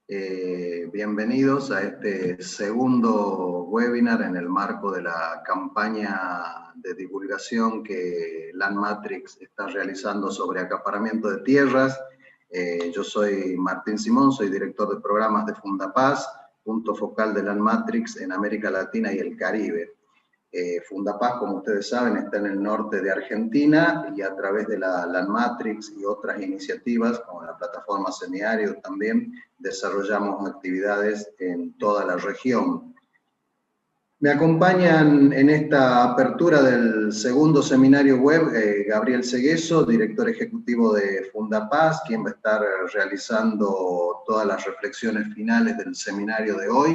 Bienvenidos a este segundo webinar en el marco de la campaña de divulgación que Landmatrix está realizando sobre acaparamiento de tierras. Yo soy Martín Simón, soy director de programas de Fundapaz, punto focal de Landmatrix en América Latina y el Caribe. Fundapaz, como ustedes saben, está en el norte de Argentina y a través de la Landmatrix y otras iniciativas, como la plataforma Semiárido también, desarrollamos actividades en toda la región. Me acompañan en esta apertura del segundo seminario web Gabriel Segueso, director ejecutivo de Fundapaz, quien va a estar realizando todas las reflexiones finales del seminario de hoy.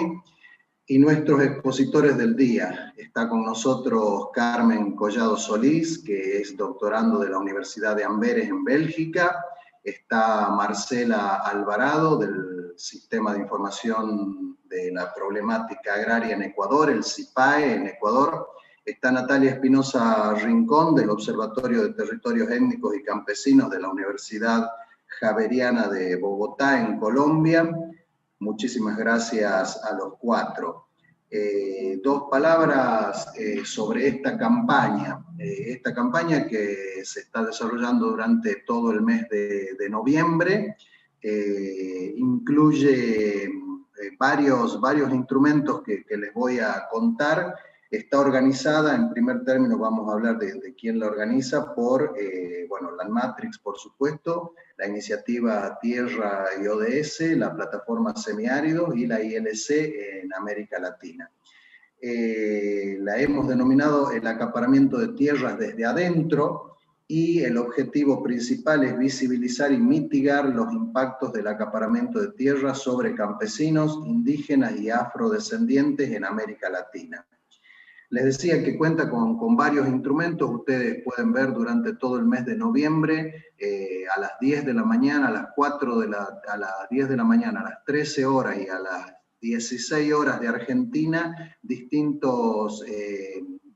Y nuestros expositores del día. Está con nosotros Carmen Collado Solís, que es doctorando de la Universidad de Amberes en Bélgica. Está Marcela Alvarado, del Sistema de Información de la Problemática Agraria en Ecuador, el SIPAE en Ecuador. Está Natalia Espinosa Rincón, del Observatorio de Territorios Étnicos y Campesinos de la Universidad Javeriana de Bogotá, en Colombia. Muchísimas gracias a los cuatro. Dos palabras sobre esta campaña. Esta campaña que se está desarrollando durante todo el mes de noviembre incluye varios instrumentos que les voy a contar. Está organizada, en primer término vamos a hablar de quién la organiza, por Landmatrix, por supuesto, la iniciativa Tierra y ODS, la plataforma Semiárido y la ILC en América Latina. La hemos denominado el acaparamiento de tierras desde adentro, y el objetivo principal es visibilizar y mitigar los impactos del acaparamiento de tierras sobre campesinos, indígenas y afrodescendientes en América Latina. Les decía que cuenta con varios instrumentos. Ustedes pueden ver durante todo el mes de noviembre, a las 10 de la mañana, a las 10 de la mañana, a las 13 horas y a las 16 horas de Argentina, distintos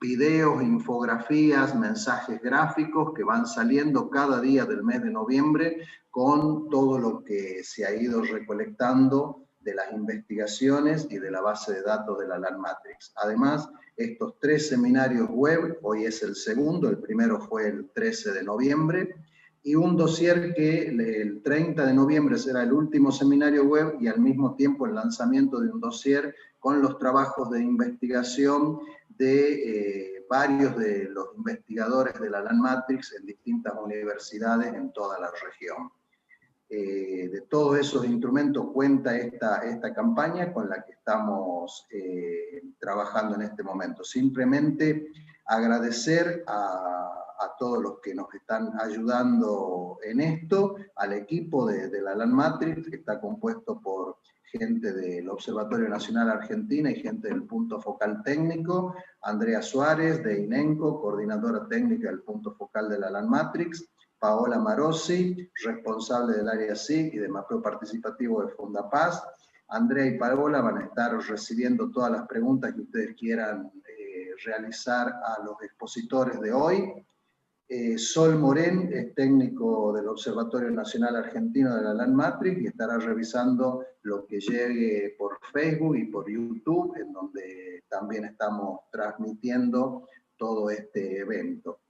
videos, infografías, mensajes gráficos que van saliendo cada día del mes de noviembre con todo lo que se ha ido recolectando de las investigaciones y de la base de datos de la Landmatrix. Además, estos 3 seminarios web, hoy es el segundo, el primero fue el 13 de noviembre, y un dossier que el 30 de noviembre será el último seminario web, y al mismo tiempo el lanzamiento de un dossier con los trabajos de investigación de varios de los investigadores de la Landmatrix en distintas universidades en toda la región. De todos esos instrumentos cuenta esta campaña con la que estamos trabajando en este momento. Simplemente agradecer a todos los que nos están ayudando en esto, al equipo de la Landmatrix, que está compuesto por gente del Observatorio Nacional Argentina y gente del Punto Focal Técnico, Andrea Suárez de INENCO, coordinadora técnica del Punto Focal de la Landmatrix, Paola Marossi, responsable del área SIC y de mapeo participativo de Fundapaz. Andrea y Paola van a estar recibiendo todas las preguntas que ustedes quieran realizar a los expositores de hoy. Sol Morén es técnico del Observatorio Nacional Argentino de la Landmatrix y estará revisando lo que llegue por Facebook y por YouTube, en donde también estamos transmitiendo todo este evento.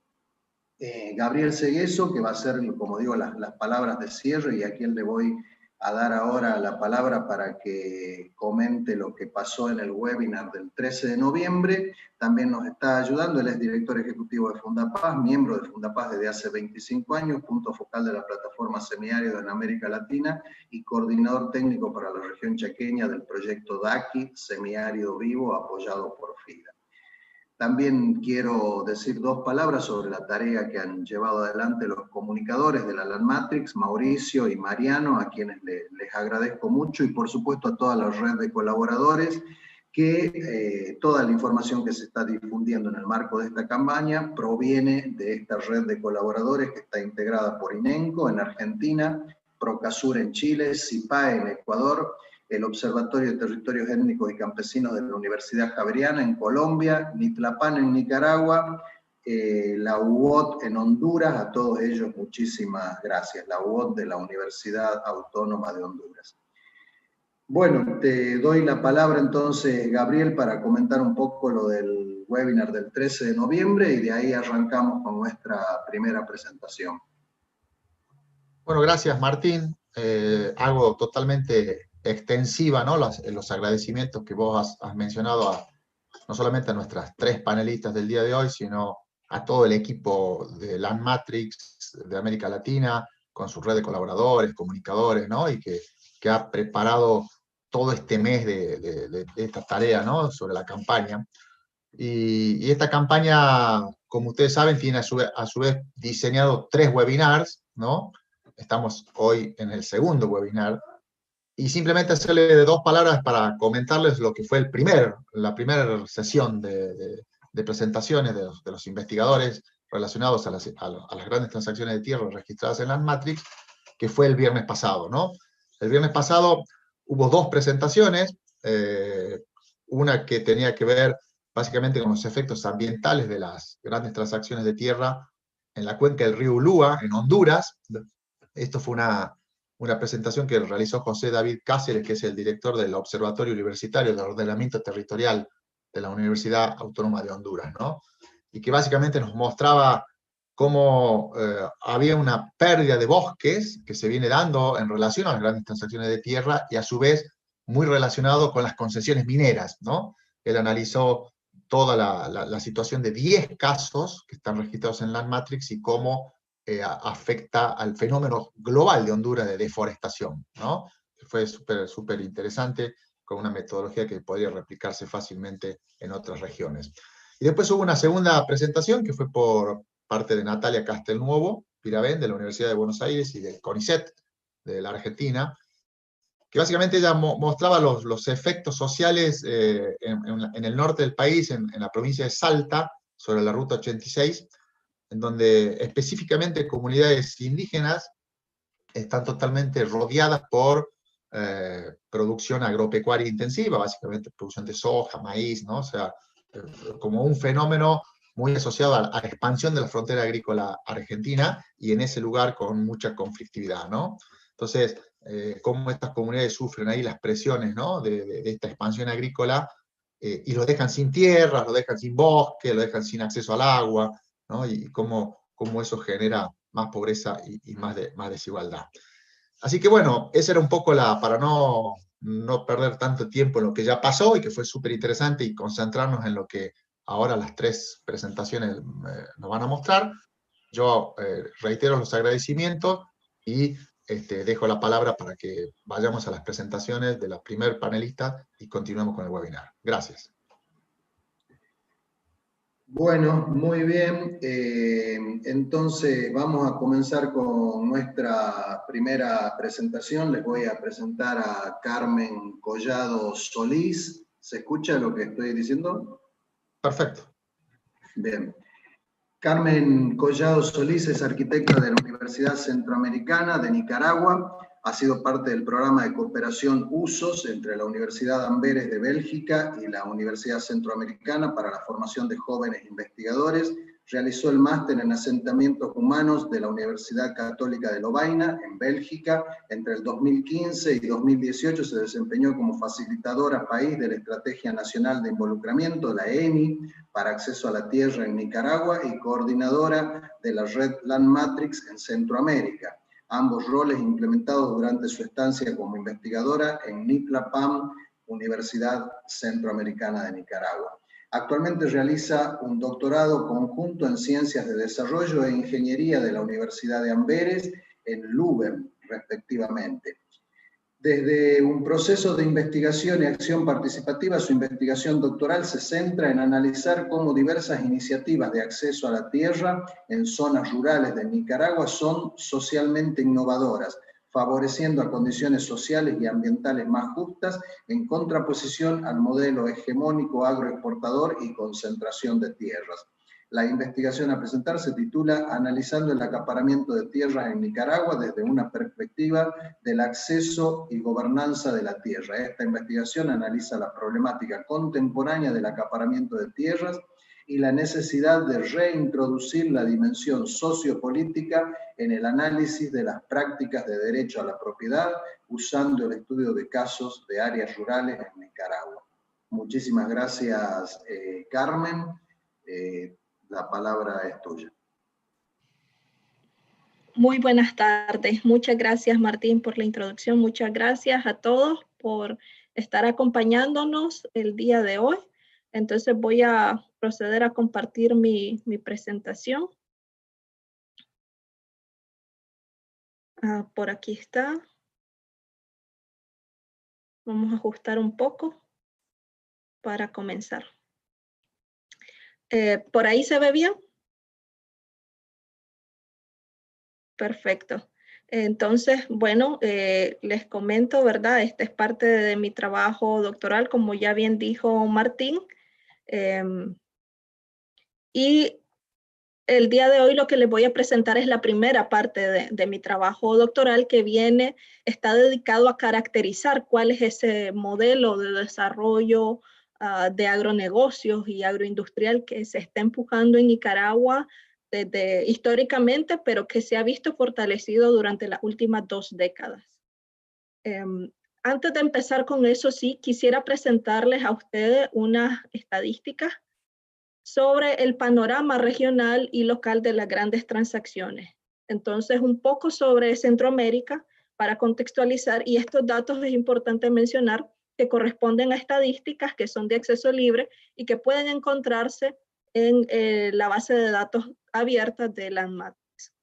Gabriel Segueso, que va a hacer, como digo, las palabras de cierre, y a quien le voy a dar ahora la palabra para que comente lo que pasó en el webinar del 13 de noviembre. También nos está ayudando. Él es director ejecutivo de Fundapaz, miembro de Fundapaz desde hace 25 años, punto focal de la plataforma Semiárido en América Latina y coordinador técnico para la región chaqueña del proyecto DACI, Semiárido Vivo, apoyado por FIDA. También quiero decir dos palabras sobre la tarea que han llevado adelante los comunicadores de la Landmatrix, Mauricio y Mariano, a quienes les agradezco mucho, y por supuesto a toda la red de colaboradores, que toda la información que se está difundiendo en el marco de esta campaña proviene de esta red de colaboradores que está integrada por INENCO en Argentina, Procasur en Chile, SIPAE en Ecuador, el Observatorio de Territorios Étnicos y Campesinos de la Universidad Javeriana en Colombia, Nitlapan en Nicaragua, la UOT en Honduras. A todos ellos muchísimas gracias. La UOT de la Universidad Autónoma de Honduras. Bueno, te doy la palabra entonces, Gabriel, para comentar un poco lo del webinar del 13 de noviembre y de ahí arrancamos con nuestra primera presentación. Bueno, gracias Martín. Hago totalmente extensiva, ¿no? Los agradecimientos que vos has mencionado no solamente a nuestras tres panelistas del día de hoy, sino a todo el equipo de Landmatrix de América Latina, con su red de colaboradores, comunicadores, ¿no? Y que ha preparado todo este mes de esta tarea, ¿no? Sobre la campaña. Y esta campaña, como ustedes saben, tiene a su vez diseñado 3 webinars, ¿no? Estamos hoy en el segundo webinar, y simplemente hacerle de 2 palabras para comentarles lo que fue la primera sesión de presentaciones de los investigadores relacionados a las grandes transacciones de tierra registradas en Landmatrix, que fue el viernes pasado, ¿no? El viernes pasado hubo 2 presentaciones, una que tenía que ver básicamente con los efectos ambientales de las grandes transacciones de tierra en la cuenca del río Ulúa, en Honduras. Esto fue una presentación que realizó José David Cáceres, que es el director del Observatorio Universitario de Ordenamiento Territorial de la Universidad Autónoma de Honduras, ¿no? Y que básicamente nos mostraba cómo había una pérdida de bosques que se viene dando en relación a las grandes transacciones de tierra y a su vez muy relacionado con las concesiones mineras, ¿no? Él analizó toda la situación de 10 casos que están registrados en Landmatrix y cómo afecta al fenómeno global de Honduras de deforestación, ¿no? Fue súper interesante, con una metodología que podría replicarse fácilmente en otras regiones. Y después hubo una segunda presentación que fue por parte de Natalia Castelnuovo Piravén, de la Universidad de Buenos Aires, y del CONICET, de la Argentina, que básicamente ella mostraba los efectos sociales en el norte del país, en la provincia de Salta, sobre la Ruta 86, en donde específicamente comunidades indígenas están totalmente rodeadas por producción agropecuaria intensiva, básicamente producción de soja, maíz, ¿no? O sea, como un fenómeno muy asociado a la expansión de la frontera agrícola argentina y en ese lugar con mucha conflictividad, ¿no? Entonces, cómo estas comunidades sufren ahí las presiones, ¿no? de esta expansión agrícola y los dejan sin tierras, los dejan sin bosque, los dejan sin acceso al agua, ¿no? Y cómo eso genera más pobreza y más desigualdad. Así que bueno, esa era un poco para no perder tanto tiempo en lo que ya pasó y que fue súper interesante y concentrarnos en lo que ahora las 3 presentaciones nos van a mostrar. Yo reitero los agradecimientos y dejo la palabra para que vayamos a las presentaciones de la primer panelista y continuemos con el webinar. Gracias. Bueno, muy bien. Entonces vamos a comenzar con nuestra primera presentación. Les voy a presentar a Carmen Collado Solís. ¿Se escucha lo que estoy diciendo? Perfecto. Bien. Carmen Collado Solís es arquitecta de la Universidad Centroamericana de Nicaragua. Ha sido parte del programa de cooperación USOS entre la Universidad de Amberes de Bélgica y la Universidad Centroamericana para la formación de jóvenes investigadores. Realizó el máster en asentamientos humanos de la Universidad Católica de Lovaina, en Bélgica. Entre el 2015 y 2018 se desempeñó como facilitadora país de la Estrategia Nacional de Involucramiento, la ENI, para acceso a la tierra en Nicaragua y coordinadora de la red Landmatrix en Centroamérica. Ambos roles implementados durante su estancia como investigadora en NIPLAPAM, Universidad Centroamericana de Nicaragua. Actualmente realiza un doctorado conjunto en Ciencias de Desarrollo e Ingeniería de la Universidad de Amberes en Leuven, respectivamente. Desde un proceso de investigación y acción participativa, su investigación doctoral se centra en analizar cómo diversas iniciativas de acceso a la tierra en zonas rurales de Nicaragua son socialmente innovadoras, favoreciendo a condiciones sociales y ambientales más justas en contraposición al modelo hegemónico agroexportador y concentración de tierras. La investigación a presentar se titula Analizando el acaparamiento de tierras en Nicaragua desde una perspectiva del acceso y gobernanza de la tierra. Esta investigación analiza la problemática contemporánea del acaparamiento de tierras y la necesidad de reintroducir la dimensión sociopolítica en el análisis de las prácticas de derecho a la propiedad, usando el estudio de casos de áreas rurales en Nicaragua. Muchísimas gracias, Carmen. La palabra es tuya. Muy buenas tardes. Muchas gracias, Martín, por la introducción. Muchas gracias a todos por estar acompañándonos el día de hoy. Entonces voy a proceder a compartir mi presentación. Por aquí está. Vamos a ajustar un poco para comenzar. ¿Por ahí se ve bien? Perfecto. Entonces, bueno, les comento, ¿verdad? Esta es parte de mi trabajo doctoral, como ya bien dijo Martín. Y el día de hoy lo que les voy a presentar es la primera parte de mi trabajo doctoral que está dedicado a caracterizar cuál es ese modelo de desarrollo de agronegocios y agroindustrial que se está empujando en Nicaragua históricamente, pero que se ha visto fortalecido durante las últimas 2 décadas. Antes de empezar con eso, sí, quisiera presentarles a ustedes unas estadísticas sobre el panorama regional y local de las grandes transacciones. Entonces, un poco sobre Centroamérica para contextualizar, y estos datos es importante mencionar que corresponden a estadísticas que son de acceso libre y que pueden encontrarse en la base de datos abierta de Landmatrix.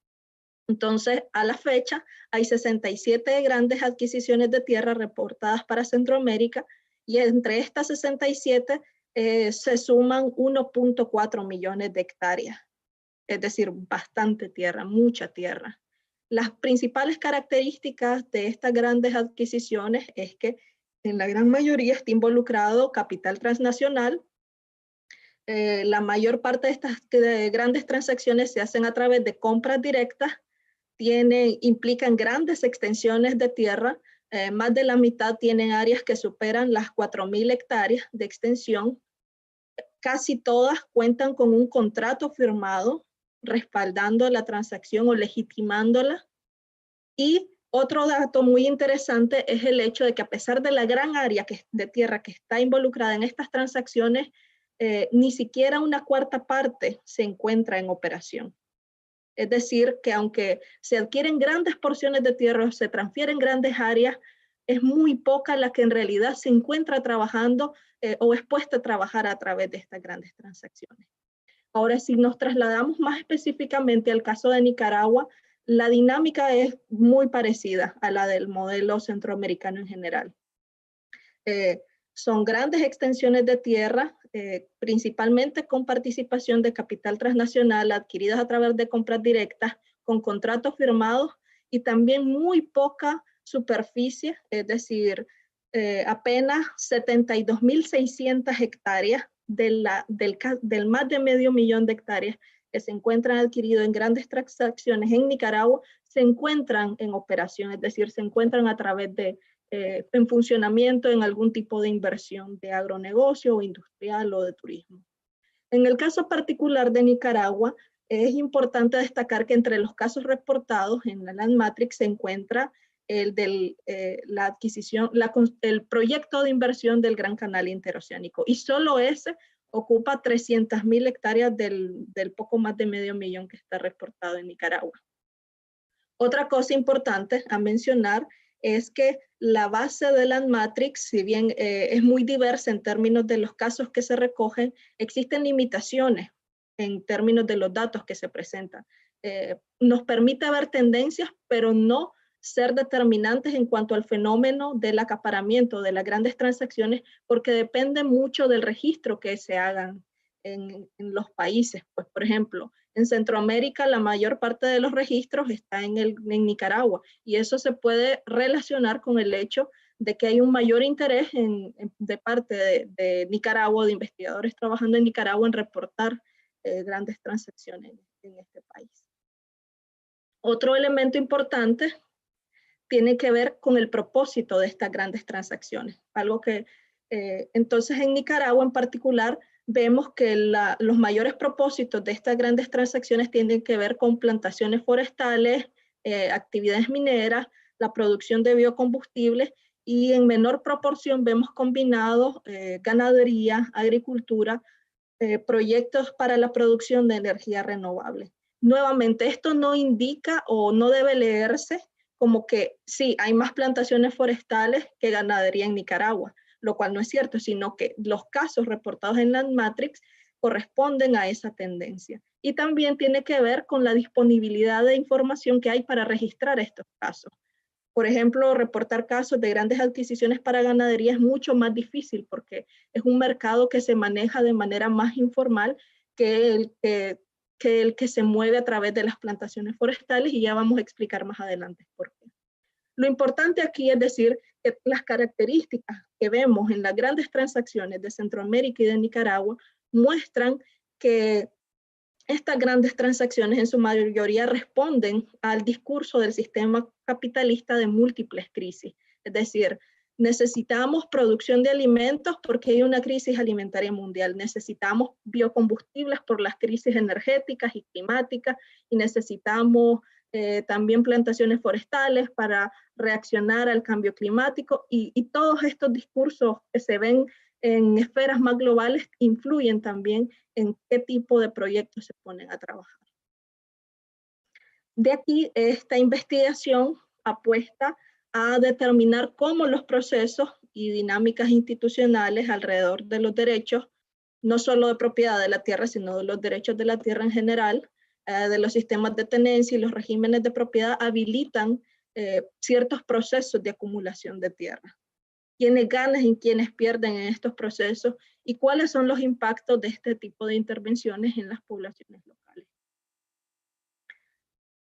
Entonces, a la fecha, hay 67 grandes adquisiciones de tierra reportadas para Centroamérica, y entre estas 67 se suman 1.4 millones de hectáreas, es decir, bastante tierra, mucha tierra. Las principales características de estas grandes adquisiciones es que en la gran mayoría está involucrado capital transnacional. La mayor parte de estas grandes transacciones se hacen a través de compras directas, implican grandes extensiones de tierra. Más de la mitad tienen áreas que superan las 4.000 hectáreas de extensión. Casi todas cuentan con un contrato firmado respaldando la transacción o legitimándola. Y otro dato muy interesante es el hecho de que a pesar de la gran área de tierra que está involucrada en estas transacciones, ni siquiera una cuarta parte se encuentra en operación. Es decir, que aunque se adquieren grandes porciones de tierra o se transfieren grandes áreas, es muy poca la que en realidad se encuentra trabajando o es puesta a trabajar a través de estas grandes transacciones. Ahora, si nos trasladamos más específicamente al caso de Nicaragua, la dinámica es muy parecida a la del modelo centroamericano en general. Son grandes extensiones de tierra, principalmente con participación de capital transnacional adquiridas a través de compras directas, con contratos firmados y también muy poca superficie, es decir, apenas 72.600 hectáreas del más de 500.000 de hectáreas que se encuentran adquiridos en grandes transacciones en Nicaragua, se encuentran en operación, es decir, se encuentran a través de en funcionamiento en algún tipo de inversión de agronegocio o industrial o de turismo. En el caso particular de Nicaragua, es importante destacar que entre los casos reportados en la Landmatrix se encuentra el de la adquisición, el proyecto de inversión del Gran Canal Interoceánico, y solo ese ocupa 300.000 hectáreas del poco más de 500.000 que está reportado en Nicaragua. Otra cosa importante a mencionar es que la base de Landmatrix, si bien es muy diversa en términos de los casos que se recogen, existen limitaciones en términos de los datos que se presentan. Nos permite ver tendencias, pero no ser determinantes en cuanto al fenómeno del acaparamiento de las grandes transacciones, porque depende mucho del registro que se hagan en los países. Pues, por ejemplo, en Centroamérica la mayor parte de los registros está en Nicaragua, y eso se puede relacionar con el hecho de que hay un mayor interés de parte de Nicaragua, de investigadores trabajando en Nicaragua, en reportar grandes transacciones en este país. Otro elemento importante tiene que ver con el propósito de estas grandes transacciones, algo que entonces en Nicaragua en particular vemos que los mayores propósitos de estas grandes transacciones tienen que ver con plantaciones forestales, actividades mineras, la producción de biocombustibles, y en menor proporción vemos combinados ganadería, agricultura, proyectos para la producción de energía renovable. Nuevamente, esto no indica o no debe leerse como que sí, hay más plantaciones forestales que ganadería en Nicaragua, lo cual no es cierto, sino que los casos reportados en Landmatrix corresponden a esa tendencia. Y también tiene que ver con la disponibilidad de información que hay para registrar estos casos. Por ejemplo, reportar casos de grandes adquisiciones para ganadería es mucho más difícil porque es un mercado que se maneja de manera más informal que el que se mueve a través de las plantaciones forestales, y ya vamos a explicar más adelante por qué. Lo importante aquí es decir que las características que vemos en las grandes transacciones de Centroamérica y de Nicaragua muestran que estas grandes transacciones en su mayoría responden al discurso del sistema capitalista de múltiples crisis. Es decir, necesitamos producción de alimentos porque hay una crisis alimentaria mundial, necesitamos biocombustibles por las crisis energéticas y climáticas, y necesitamos también plantaciones forestales para reaccionar al cambio climático, y todos estos discursos que se ven en esferas más globales influyen también en qué tipo de proyectos se ponen a trabajar. De aquí, esta investigación apuesta a determinar cómo los procesos y dinámicas institucionales alrededor de los derechos, no solo de propiedad de la tierra, sino de los derechos de la tierra en general, de los sistemas de tenencia y los regímenes de propiedad, habilitan ciertos procesos de acumulación de tierra. Quiénes ganan y quiénes pierden en estos procesos, y cuáles son los impactos de este tipo de intervenciones en las poblaciones locales.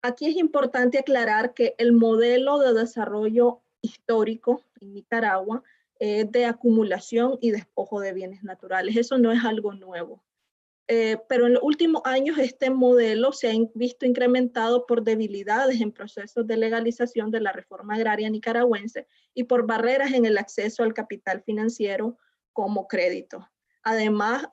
Aquí es importante aclarar que el modelo de desarrollo histórico en Nicaragua es de acumulación y despojo de bienes naturales. Eso no es algo nuevo. Pero en los últimos años este modelo se ha visto incrementado por debilidades en procesos de legalización de la reforma agraria nicaragüense y por barreras en el acceso al capital financiero como crédito. Además,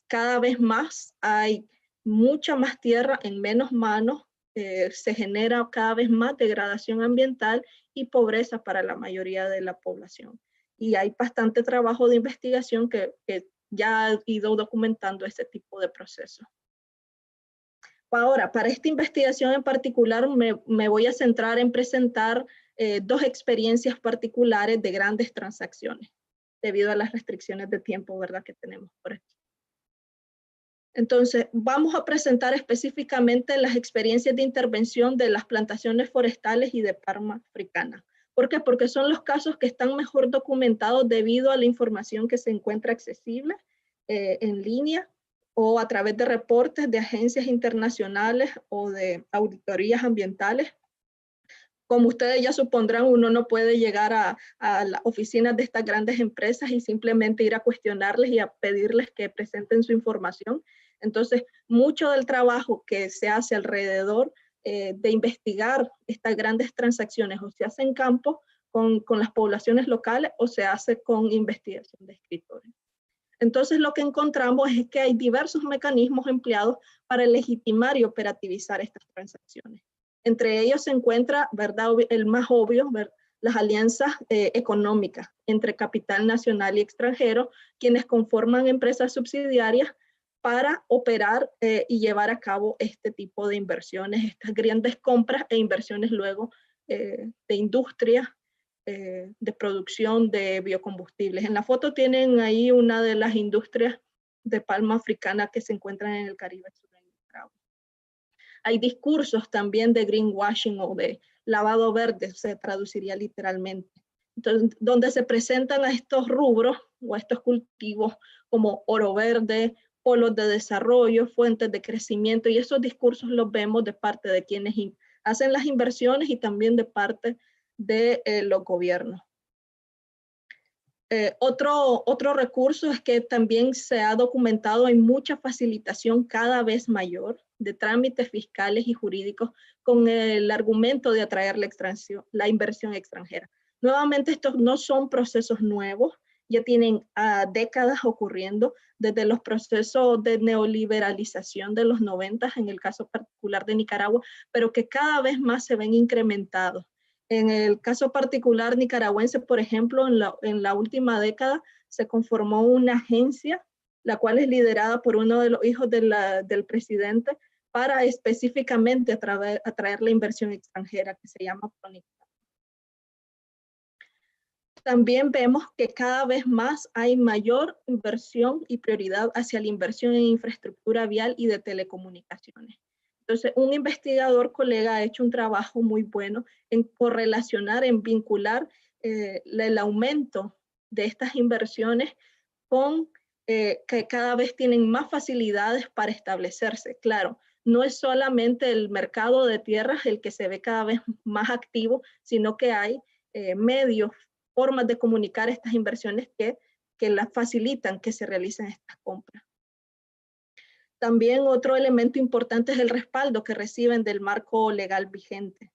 cada vez más hay mucha más tierra en menos manos, se genera cada vez más degradación ambiental y pobreza para la mayoría de la población. Y hay bastante trabajo de investigación que ya ha ido documentando este tipo de procesos. Ahora, para esta investigación en particular, me voy a centrar en presentar dos experiencias particulares de grandes transacciones, debido a las restricciones de tiempo, ¿verdad?, que tenemos por aquí. Entonces, vamos a presentar específicamente las experiencias de intervención de las plantaciones forestales y de palma africana. ¿Por qué? Porque son los casos que están mejor documentados debido a la información que se encuentra accesible en línea o a través de reportes de agencias internacionales o de auditorías ambientales. Como ustedes ya supondrán, uno no puede llegar a las oficinas de estas grandes empresas y simplemente ir a cuestionarles y a pedirles que presenten su información. Entonces, mucho del trabajo que se hace alrededor de investigar estas grandes transacciones o se hace en campo con las poblaciones locales o se hace con investigación de escritores. Entonces, lo que encontramos es que hay diversos mecanismos empleados para legitimar y operativizar estas transacciones. Entre ellos se encuentra, ¿verdad?, el más obvio, las alianzas económicas entre capital nacional y extranjero, quienes conforman empresas subsidiarias para operar y llevar a cabo este tipo de inversiones, estas grandes compras e inversiones luego de industria, de producción de biocombustibles. En la foto tienen ahí una de las industrias de palma africana que se encuentran en el Caribe sur de Nicaragua. Hay discursos también de greenwashing o de lavado verde, se traduciría literalmente. Entonces, donde se presentan a estos rubros o a estos cultivos como oro verde, polos de desarrollo, fuentes de crecimiento, y esos discursos los vemos de parte de quienes hacen las inversiones y también de parte de los gobiernos. Otro recurso es que también se ha documentado, hay mucha facilitación cada vez mayor de trámites fiscales y jurídicos con el argumento de atraer la inversión extranjera. Nuevamente, estos no son procesos nuevos ya tienen décadas ocurriendo, desde los procesos de neoliberalización de los 90, en el caso particular de Nicaragua, pero que cada vez más se ven incrementados. En el caso particular nicaragüense, por ejemplo, en la última década se conformó una agencia, la cual es liderada por uno de los hijos del presidente, para específicamente atraer la inversión extranjera, que se llama PRONIC. También vemos que cada vez más hay mayor inversión y prioridad hacia la inversión en infraestructura vial y de telecomunicaciones. Entonces, un investigador colega ha hecho un trabajo muy bueno en correlacionar, en vincular el aumento de estas inversiones con que cada vez tienen más facilidades para establecerse. Claro, no es solamente el mercado de tierras el que se ve cada vez más activo, sino que hay medios, formas de comunicar estas inversiones que las facilitan que se realicen estas compras. También otro elemento importante es el respaldo que reciben del marco legal vigente.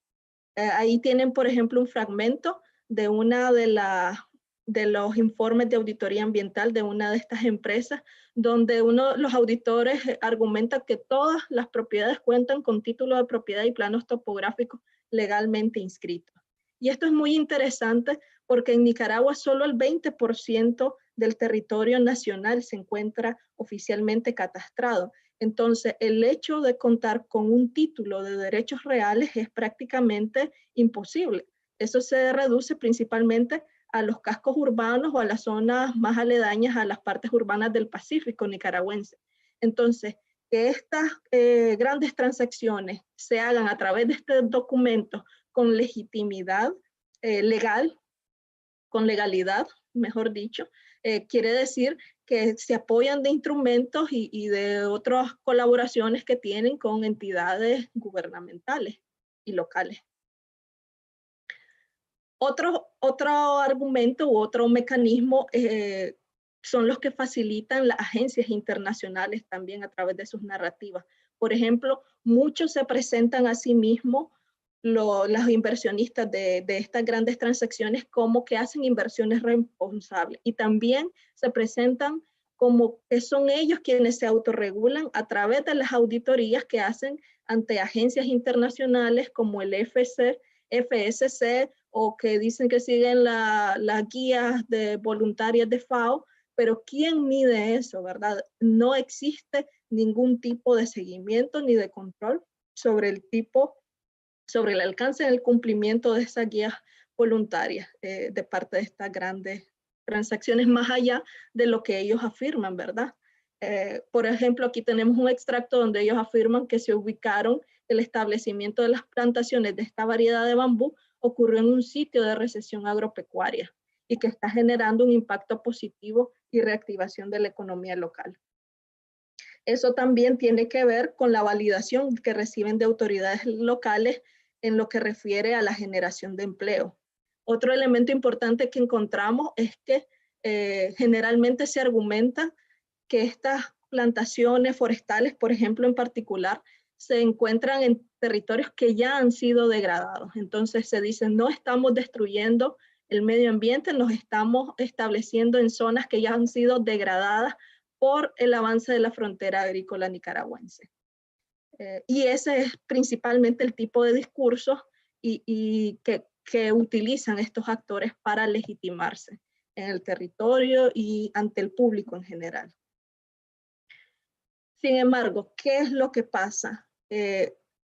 Ahí tienen, por ejemplo, un fragmento de una de los informes de auditoría ambiental de una de estas empresas, donde los auditores argumentan que todas las propiedades cuentan con título de propiedad y planos topográficos legalmente inscritos. Y esto es muy interesante porque en Nicaragua solo el 20% del territorio nacional se encuentra oficialmente catastrado. Entonces, el hecho de contar con un título de derechos reales es prácticamente imposible. Eso se reduce principalmente a los cascos urbanos o a las zonas más aledañas a las partes urbanas del Pacífico nicaragüense. Entonces, que estas grandes transacciones se hagan a través de este documento con legitimidad legal, con legalidad, mejor dicho, quiere decir que se apoyan de instrumentos y de otras colaboraciones que tienen con entidades gubernamentales y locales. Otro argumento u otro mecanismo son los que facilitan las agencias internacionales también a través de sus narrativas. Por ejemplo, muchos se presentan a sí mismos, los inversionistas de estas grandes transacciones, como que hacen inversiones responsables, y también se presentan como que son ellos quienes se autorregulan a través de las auditorías que hacen ante agencias internacionales como el FSC, o que dicen que siguen las guías de voluntarias de FAO, pero ¿quién mide eso, verdad? No existe ningún tipo de seguimiento ni de control sobre el alcance del cumplimiento de esas guías voluntarias de parte de estas grandes transacciones, más allá de lo que ellos afirman, ¿verdad? Por ejemplo, aquí tenemos un extracto donde ellos afirman que se ubicaron el establecimiento de las plantaciones de esta variedad de bambú ocurrió en un sitio de recesión agropecuaria y que está generando un impacto positivo y reactivación de la economía local. Eso también tiene que ver con la validación que reciben de autoridades locales en lo que refiere a la generación de empleo. Otro elemento importante que encontramos es que generalmente se argumenta que estas plantaciones forestales, por ejemplo, en particular, se encuentran en territorios que ya han sido degradados. Entonces se dice, no estamos destruyendo el medio ambiente, nos estamos estableciendo en zonas que ya han sido degradadas por el avance de la frontera agrícola nicaragüense. Y ese es principalmente el tipo de discurso que utilizan estos actores para legitimarse en el territorio y ante el público en general. Sin embargo, ¿qué es lo que pasa?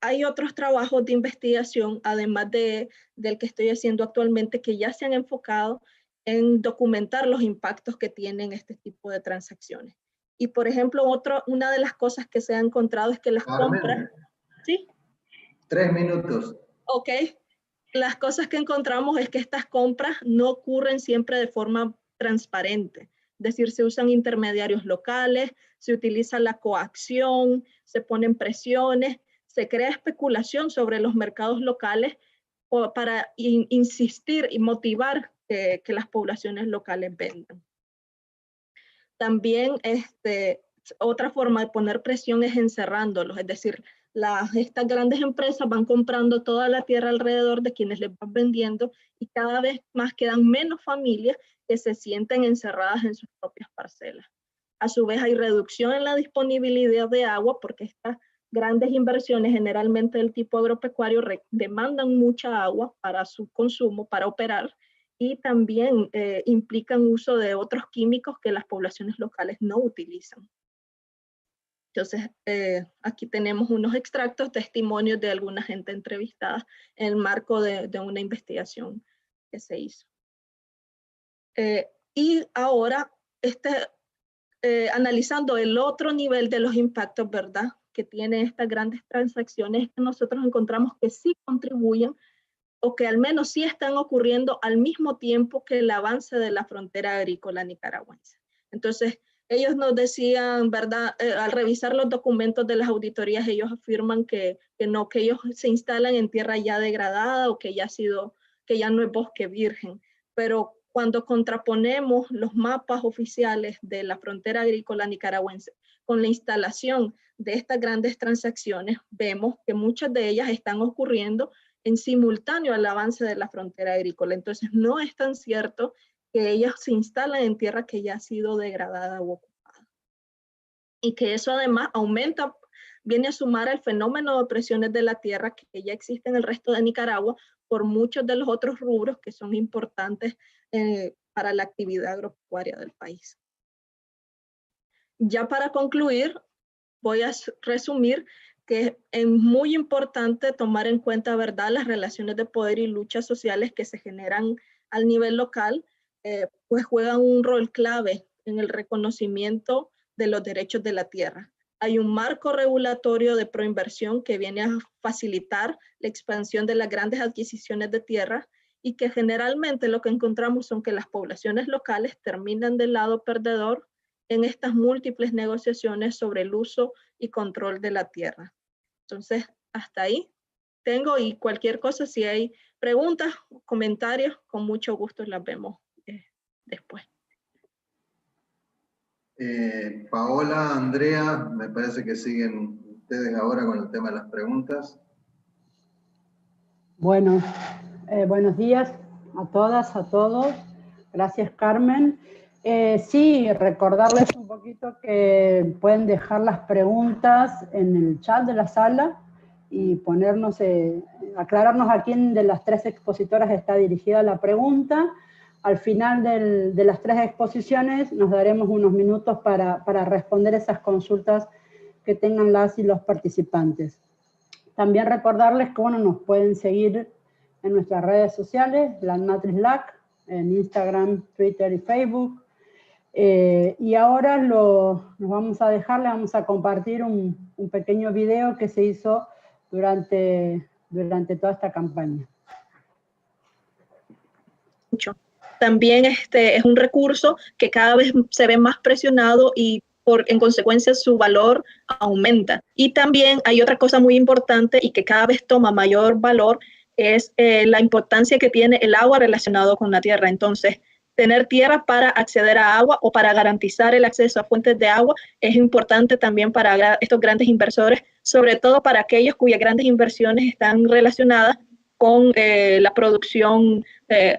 Hay otros trabajos de investigación, además del que estoy haciendo actualmente, que ya se han enfocado en documentar los impactos que tienen este tipo de transacciones. Y, por ejemplo, una de las cosas que se ha encontrado es que las compras... ¿Sí? 3 minutos. Ok. Las cosas que encontramos es que estas compras no ocurren siempre de forma transparente. Es decir, se usan intermediarios locales, se utiliza la coacción, se ponen presiones, se crea especulación sobre los mercados locales para insistir y motivar que las poblaciones locales vendan. También otra forma de poner presión es encerrándolos, es decir, estas grandes empresas van comprando toda la tierra alrededor de quienes les van vendiendo y cada vez más quedan menos familias que se sienten encerradas en sus propias parcelas. A su vez hay reducción en la disponibilidad de agua porque estas grandes inversiones, generalmente del tipo agropecuario, demandan mucha agua para su consumo, para operar, y también implican uso de otros químicos que las poblaciones locales no utilizan. Entonces, aquí tenemos unos extractos, testimonios de alguna gente entrevistada en el marco de una investigación que se hizo. Y ahora, analizando el otro nivel de los impactos, ¿verdad?, que tienen estas grandes transacciones, que nosotros encontramos que sí contribuyen o que al menos sí están ocurriendo al mismo tiempo que el avance de la frontera agrícola nicaragüense. Entonces, ellos nos decían, ¿verdad?, al revisar los documentos de las auditorías, ellos afirman que no, que ellos se instalan en tierra ya degradada o que ya no es bosque virgen. Pero cuando contraponemos los mapas oficiales de la frontera agrícola nicaragüense con la instalación de estas grandes transacciones, vemos que muchas de ellas están ocurriendo en simultáneo al avance de la frontera agrícola. Entonces, no es tan cierto que ellas se instalan en tierra que ya ha sido degradada u ocupada. Y que eso además viene a sumar al fenómeno de presiones de la tierra que ya existe en el resto de Nicaragua por muchos de los otros rubros que son importantes para la actividad agropecuaria del país. Ya para concluir, voy a resumir que es muy importante tomar en cuenta, ¿verdad?, las relaciones de poder y luchas sociales que se generan al nivel local, pues juegan un rol clave en el reconocimiento de los derechos de la tierra. Hay un marco regulatorio de proinversión que viene a facilitar la expansión de las grandes adquisiciones de tierra y que generalmente lo que encontramos son que las poblaciones locales terminan del lado perdedor en estas múltiples negociaciones sobre el uso y control de la tierra. Entonces, hasta ahí tengo, y cualquier cosa, si hay preguntas, comentarios, con mucho gusto las vemos después. Paola, Andrea, me parece que siguen ustedes ahora con el tema de las preguntas. Bueno, buenos días a todas, a todos. Gracias, Carmen. Sí, recordarles un poquito que pueden dejar las preguntas en el chat de la sala y ponernos, aclararnos a quién de las tres expositoras está dirigida la pregunta. Al final de las tres exposiciones nos daremos unos minutos para responder esas consultas que tengan las y los participantes. También recordarles que nos pueden seguir en nuestras redes sociales, Landmatrix LAC, en Instagram, Twitter y Facebook. Y ahora nos vamos a dejar, le vamos a compartir un pequeño video que se hizo durante toda esta campaña. También es un recurso que cada vez se ve más presionado y en consecuencia su valor aumenta. Y también hay otra cosa muy importante y que cada vez toma mayor valor, es la importancia que tiene el agua relacionado con la tierra. Entonces, tener tierra para acceder a agua o para garantizar el acceso a fuentes de agua es importante también para estos grandes inversores, sobre todo para aquellos cuyas grandes inversiones están relacionadas con la producción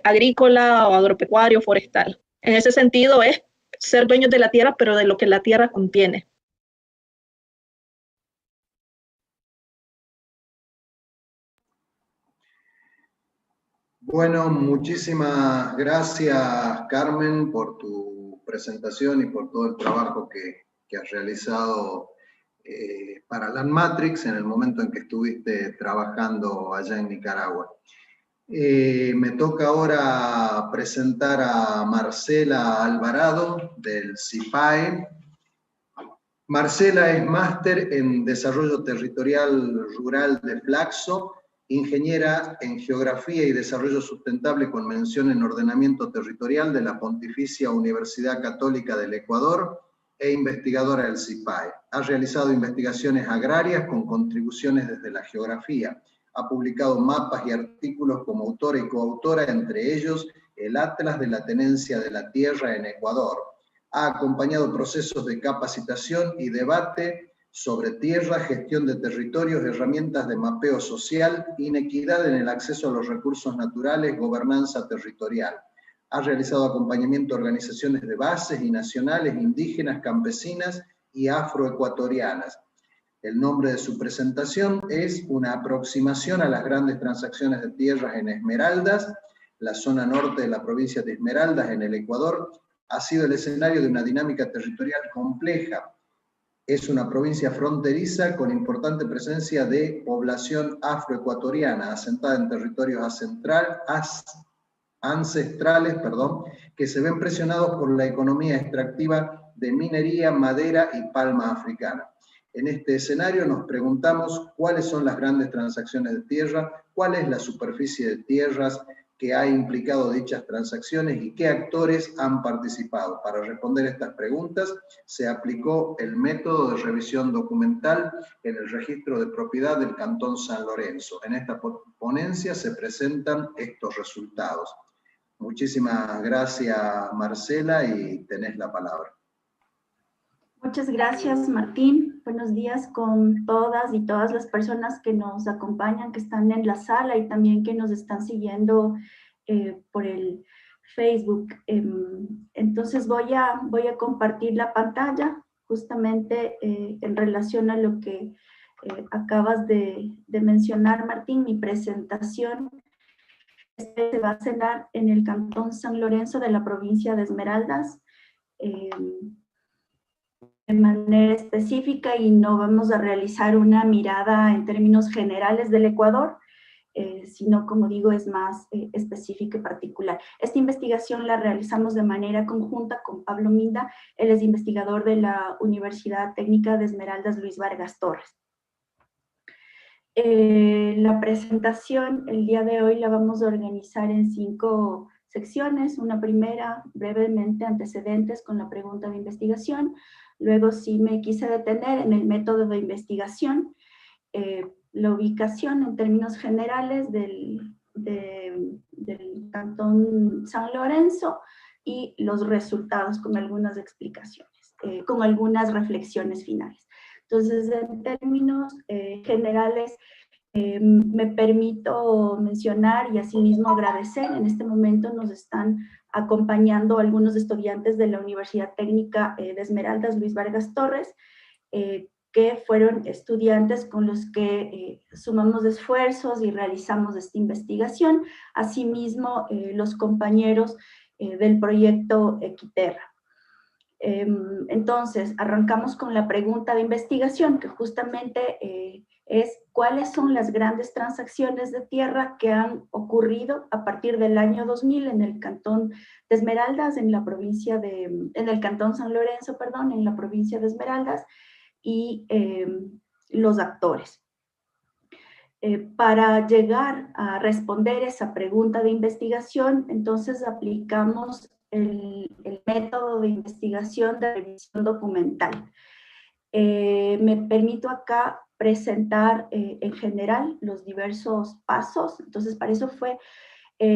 agrícola o agropecuario, forestal. En ese sentido es ser dueños de la tierra, pero de lo que la tierra contiene. Bueno, muchísimas gracias, Carmen, por tu presentación y por todo el trabajo que has realizado para Landmatrix en el momento en que estuviste trabajando allá en Nicaragua. Me toca ahora presentar a Marcela Alvarado del CIPAE. Marcela es máster en Desarrollo Territorial Rural de Flaxo, ingeniera en Geografía y Desarrollo Sustentable con mención en Ordenamiento Territorial de la Pontificia Universidad Católica del Ecuador e investigadora del CIPAE. Ha realizado investigaciones agrarias con contribuciones desde la geografía. Ha publicado mapas y artículos como autora y coautora, entre ellos el Atlas de la Tenencia de la Tierra en Ecuador. Ha acompañado procesos de capacitación y debate sobre tierra, gestión de territorios, herramientas de mapeo social, inequidad en el acceso a los recursos naturales, gobernanza territorial. Ha realizado acompañamiento a organizaciones de bases y nacionales, indígenas, campesinas y afroecuatorianas. El nombre de su presentación es Una aproximación a las grandes transacciones de tierras en Esmeraldas. La zona norte de la provincia de Esmeraldas, en el Ecuador, ha sido el escenario de una dinámica territorial compleja. Es una provincia fronteriza con importante presencia de población afroecuatoriana, asentada en territorios ancestrales, que se ven presionados por la economía extractiva de minería, madera y palma africana. En este escenario nos preguntamos cuáles son las grandes transacciones de tierra, cuál es la superficie de tierras que ha implicado dichas transacciones y qué actores han participado. Para responder estas preguntas se aplicó el método de revisión documental en el registro de propiedad del Cantón San Lorenzo. En esta ponencia se presentan estos resultados. Muchísimas gracias, Marcela, y tenés la palabra. Muchas gracias, Martín. Buenos días con todas y todas las personas que nos acompañan, que están en la sala y también que nos están siguiendo por el Facebook. Entonces voy a compartir la pantalla justamente en relación a lo que acabas de mencionar, Martín. Mi presentación se va a hacer en el Cantón San Lorenzo de la provincia de Esmeraldas. De manera específica, y no vamos a realizar una mirada en términos generales del Ecuador, sino, como digo, es más específica y particular. Esta investigación la realizamos de manera conjunta con Pablo Minda. Él es investigador de la Universidad Técnica de Esmeraldas Luis Vargas Torres. La presentación el día de hoy la vamos a organizar en 5 secciones. Una primera, brevemente, antecedentes con la pregunta de investigación. Luego sí me quise detener en el método de investigación, la ubicación en términos generales del Cantón San Lorenzo y los resultados con algunas explicaciones, con algunas reflexiones finales. Entonces, en términos generales, me permito mencionar y asimismo agradecer. En este momento nos están acompañando algunos estudiantes de la Universidad Técnica de Esmeraldas Luis Vargas Torres, que fueron estudiantes con los que sumamos esfuerzos y realizamos esta investigación. Asimismo, los compañeros del proyecto Equiterra. Entonces, arrancamos con la pregunta de investigación, que justamente es cuáles son las grandes transacciones de tierra que han ocurrido a partir del año 2000 en el Cantón de Esmeraldas, en el Cantón San Lorenzo, perdón, en la provincia de Esmeraldas, y los actores. Para llegar a responder esa pregunta de investigación, entonces aplicamos el método de investigación de revisión documental. Me permito acá presentar en general los diversos pasos. Entonces, para eso fue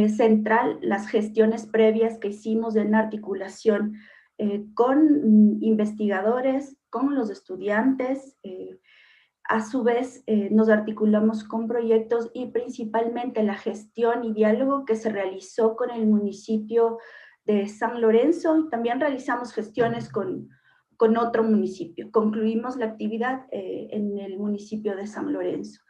central las gestiones previas que hicimos en articulación con investigadores, con los estudiantes. A su vez, nos articulamos con proyectos y principalmente la gestión y diálogo que se realizó con el municipio de San Lorenzo, y también realizamos gestiones con otro municipio. Concluimos la actividad en el municipio de San Lorenzo.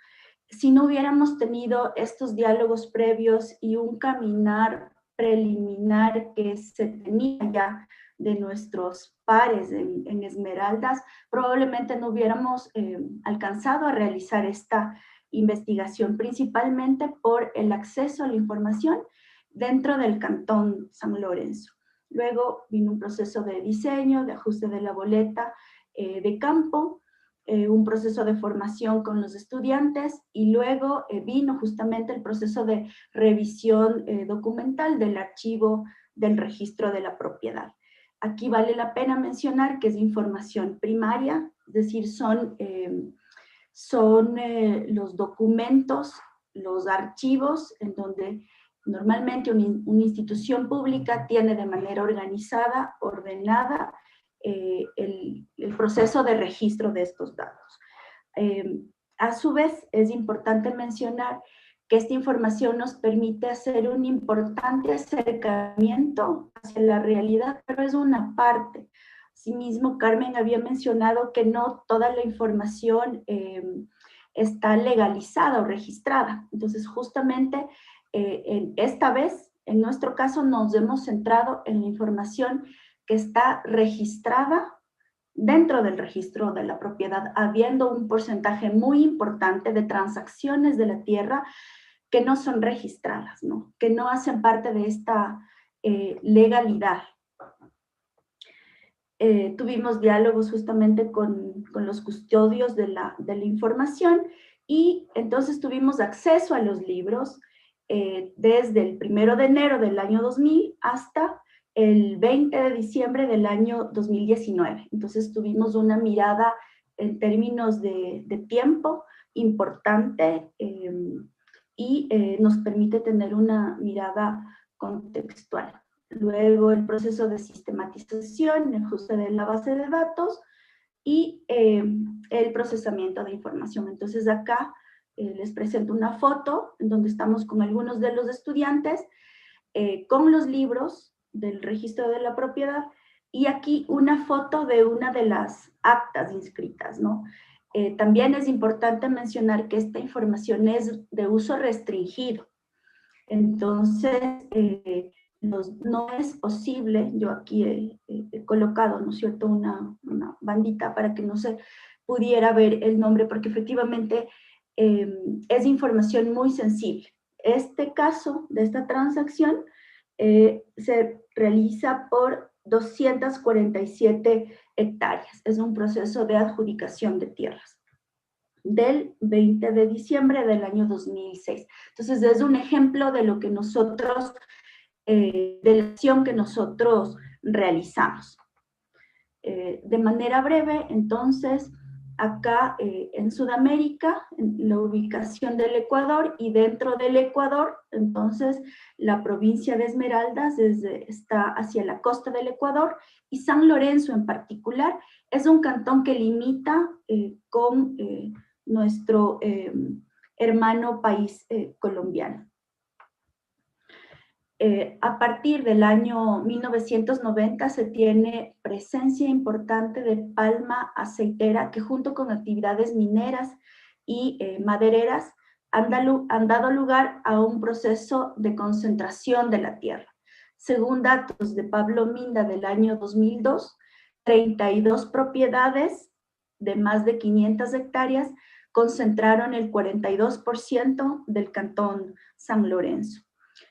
Si no hubiéramos tenido estos diálogos previos y un caminar preliminar que se tenía ya de nuestros pares en Esmeraldas, probablemente no hubiéramos alcanzado a realizar esta investigación, principalmente por el acceso a la información dentro del Cantón San Lorenzo. Luego vino un proceso de diseño, de ajuste de la boleta de campo, un proceso de formación con los estudiantes, y luego vino justamente el proceso de revisión documental del archivo del registro de la propiedad. Aquí vale la pena mencionar que es información primaria, es decir, son los documentos, los archivos en donde normalmente una institución pública tiene de manera organizada, ordenada el proceso de registro de estos datos. A su vez, es importante mencionar que esta información nos permite hacer un importante acercamiento hacia la realidad, pero es una parte. Asimismo, Carmen había mencionado que no toda la información está legalizada o registrada. Entonces, justamente, esta vez, en nuestro caso, nos hemos centrado en la información que está registrada dentro del registro de la propiedad, habiendo un porcentaje muy importante de transacciones de la tierra que no son registradas, ¿no? Que no hacen parte de esta legalidad. Tuvimos diálogos justamente con los custodios de la información y entonces tuvimos acceso a los libros desde el 1 de enero del año 2000 hasta el 20 de diciembre del año 2019. Entonces tuvimos una mirada en términos de tiempo importante y nos permite tener una mirada contextual. Luego el proceso de sistematización, el ajuste de la base de datos y el procesamiento de información. Entonces acá les presento una foto en donde estamos con algunos de los estudiantes con los libros del registro de la propiedad y aquí una foto de una de las actas inscritas, ¿no? También es importante mencionar que esta información es de uso restringido. Entonces, no es posible, yo aquí he colocado, ¿no es cierto?, una bandita para que no se pudiera ver el nombre, porque efectivamente es información muy sensible. Este caso de esta transacción se realiza por 247 hectáreas. Es un proceso de adjudicación de tierras del 20 de diciembre del año 2006. Entonces, es un ejemplo de lo que nosotros, de la acción que nosotros realizamos. De manera breve, entonces, acá en Sudamérica, en la ubicación del Ecuador y dentro del Ecuador, entonces, la provincia de Esmeraldas está hacia la costa del Ecuador y San Lorenzo en particular es un cantón que limita con nuestro hermano país colombiano. A partir del año 1990 se tiene presencia importante de palma aceitera que junto con actividades mineras y madereras han dado lugar a un proceso de concentración de la tierra. Según datos de Pablo Minda del año 2002, 32 propiedades de más de 500 hectáreas concentraron el 42% del cantón San Lorenzo.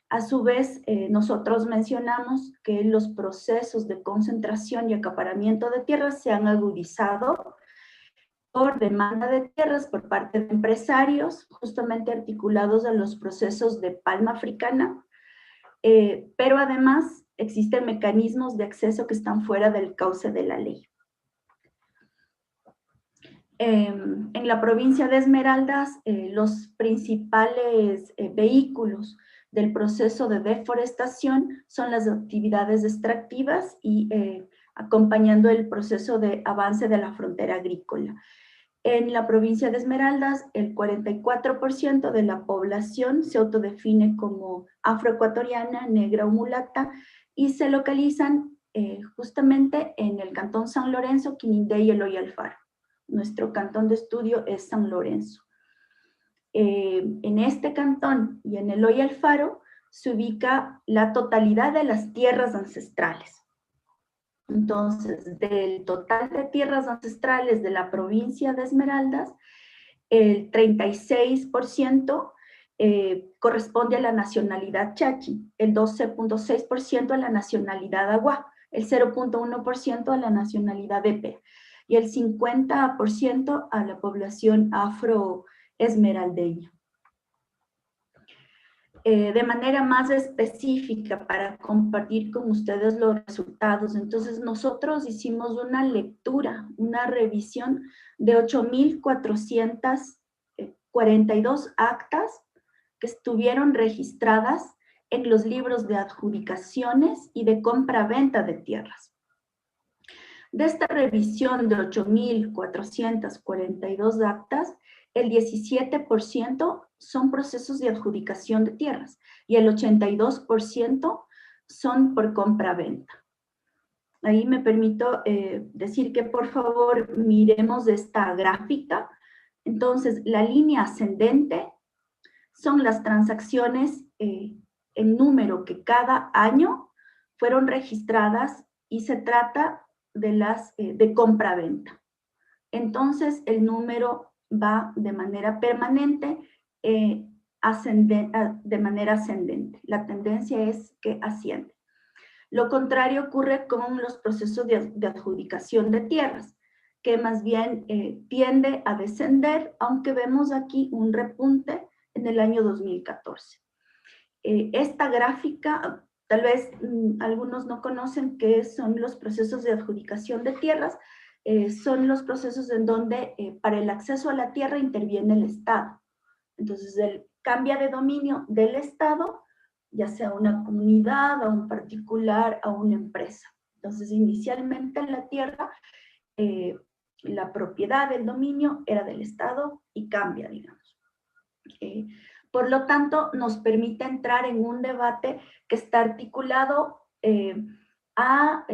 A su vez, nosotros mencionamos que los procesos de concentración y acaparamiento de tierras se han agudizado por demanda de tierras por parte de empresarios, justamente articulados a los procesos de palma africana, pero además existen mecanismos de acceso que están fuera del cauce de la ley. En la provincia de Esmeraldas, los principales vehículos del proceso de deforestación son las actividades extractivas y acompañando el proceso de avance de la frontera agrícola. En la provincia de Esmeraldas, el 44% de la población se autodefine como afroecuatoriana, negra o mulata y se localizan justamente en el cantón San Lorenzo, Quinindé y Eloy Alfaro. Nuestro cantón de estudio es San Lorenzo. En este cantón y en Eloy Alfaro se ubica la totalidad de las tierras ancestrales. Entonces, del total de tierras ancestrales de la provincia de Esmeraldas, el 36% corresponde a la nacionalidad chachi, el 12.6% a la nacionalidad agua, el 0.1% a la nacionalidad epe y el 50% a la población afroesmeraldeña. De manera más específica para compartir con ustedes los resultados. Entonces nosotros hicimos una lectura, una revisión de 8,442 actas que estuvieron registradas en los libros de adjudicaciones y de compra-venta de tierras. De esta revisión de 8.442 actas, el 17% son procesos de adjudicación de tierras y el 82% son por compra-venta. Ahí me permito decir que por favor miremos esta gráfica. Entonces, la línea ascendente son las transacciones en número que cada año fueron registradas y se trata de las de compra-venta. Entonces, el número va de manera permanente, de manera ascendente. La tendencia es que asciende. Lo contrario ocurre con los procesos de adjudicación de tierras, que más bien tiende a descender, aunque vemos aquí un repunte en el año 2014. Esta gráfica, tal vez algunos no conocen qué son los procesos de adjudicación de tierras, son los procesos en donde para el acceso a la tierra interviene el Estado. Entonces, cambia de dominio del Estado, ya sea una comunidad, a un particular, a una empresa. Entonces, inicialmente la tierra, la propiedad del dominio era del Estado y cambia, digamos. Por lo tanto, nos permite entrar en un debate que está articulado a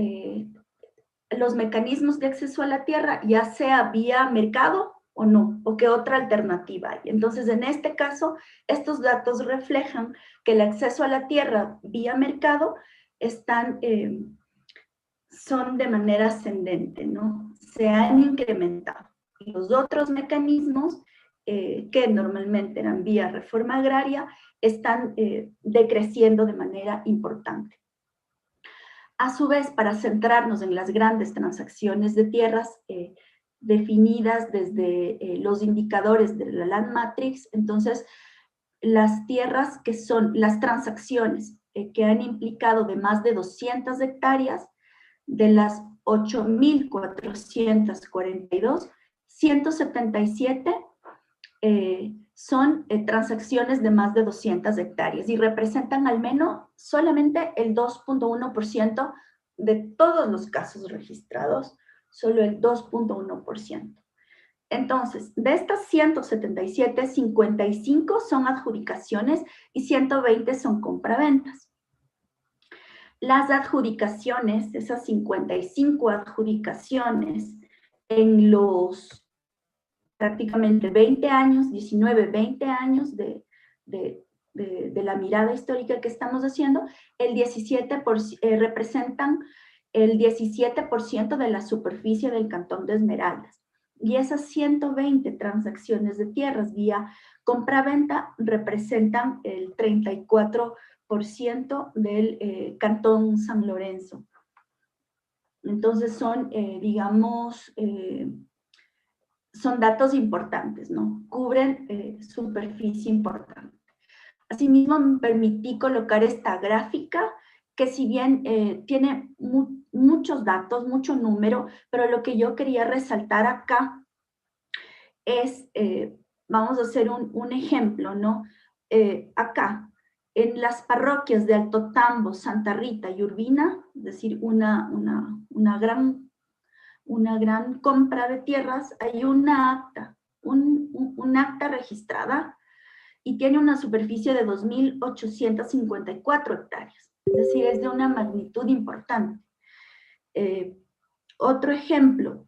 los mecanismos de acceso a la tierra, ya sea vía mercado o no, o qué otra alternativa hay. Entonces, en este caso, estos datos reflejan que el acceso a la tierra vía mercado son de manera ascendente, ¿no? Se han incrementado. Y los otros mecanismos, que normalmente eran vía reforma agraria, están decreciendo de manera importante. A su vez, para centrarnos en las grandes transacciones de tierras definidas desde los indicadores de la Land Matrix, entonces las tierras que son las transacciones que han implicado de más de 200 hectáreas, de las 8.442, 177 son transacciones de más de 200 hectáreas y representan al menos solamente el 2.1% de todos los casos registrados, solo el 2.1%. Entonces, de estas 177, 55 son adjudicaciones y 120 son compraventas. Las adjudicaciones, esas 55 adjudicaciones en los prácticamente 20 años, 19, 20 años de la mirada histórica que estamos haciendo, representan el 17% de la superficie del Cantón de Esmeraldas. Y esas 120 transacciones de tierras vía compra-venta representan el 34% del Cantón San Lorenzo. Entonces son, digamos, son datos importantes, ¿no? Cubren superficie importante. Asimismo, me permití colocar esta gráfica que si bien tiene muchos datos, mucho número, pero lo que yo quería resaltar acá es, vamos a hacer un ejemplo, ¿no? Acá, en las parroquias de Alto Tambo, Santa Rita y Urbina, es decir, una gran compra de tierras, hay una acta, un acta registrada y tiene una superficie de 2.854 hectáreas. Es decir, es de una magnitud importante. Otro ejemplo,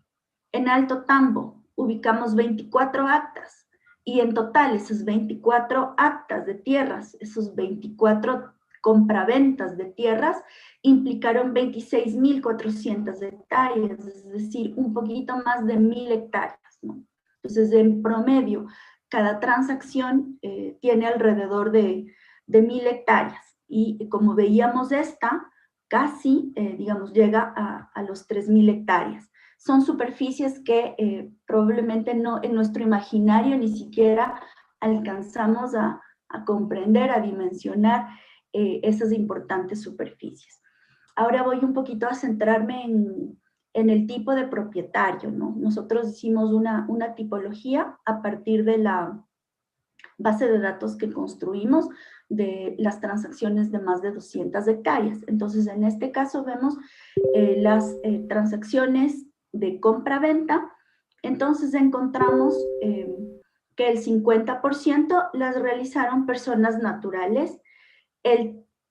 en Alto Tambo ubicamos 24 actas y en total esas 24 actas de tierras, esos 24 compraventas de tierras, implicaron 26.400 hectáreas, es decir, un poquito más de 1.000 hectáreas, ¿no? Entonces, en promedio, cada transacción tiene alrededor de 1.000 hectáreas. Y como veíamos esta, casi, digamos, llega a los 3.000 hectáreas. Son superficies que probablemente no, en nuestro imaginario ni siquiera alcanzamos a comprender, a dimensionar esas importantes superficies. Ahora voy un poquito a centrarme en el tipo de propietario, ¿no? Nosotros hicimos una tipología a partir de la base de datos que construimos de las transacciones de más de 200 hectáreas. Entonces, en este caso vemos las transacciones de compra-venta. Entonces, encontramos que el 50% las realizaron personas naturales,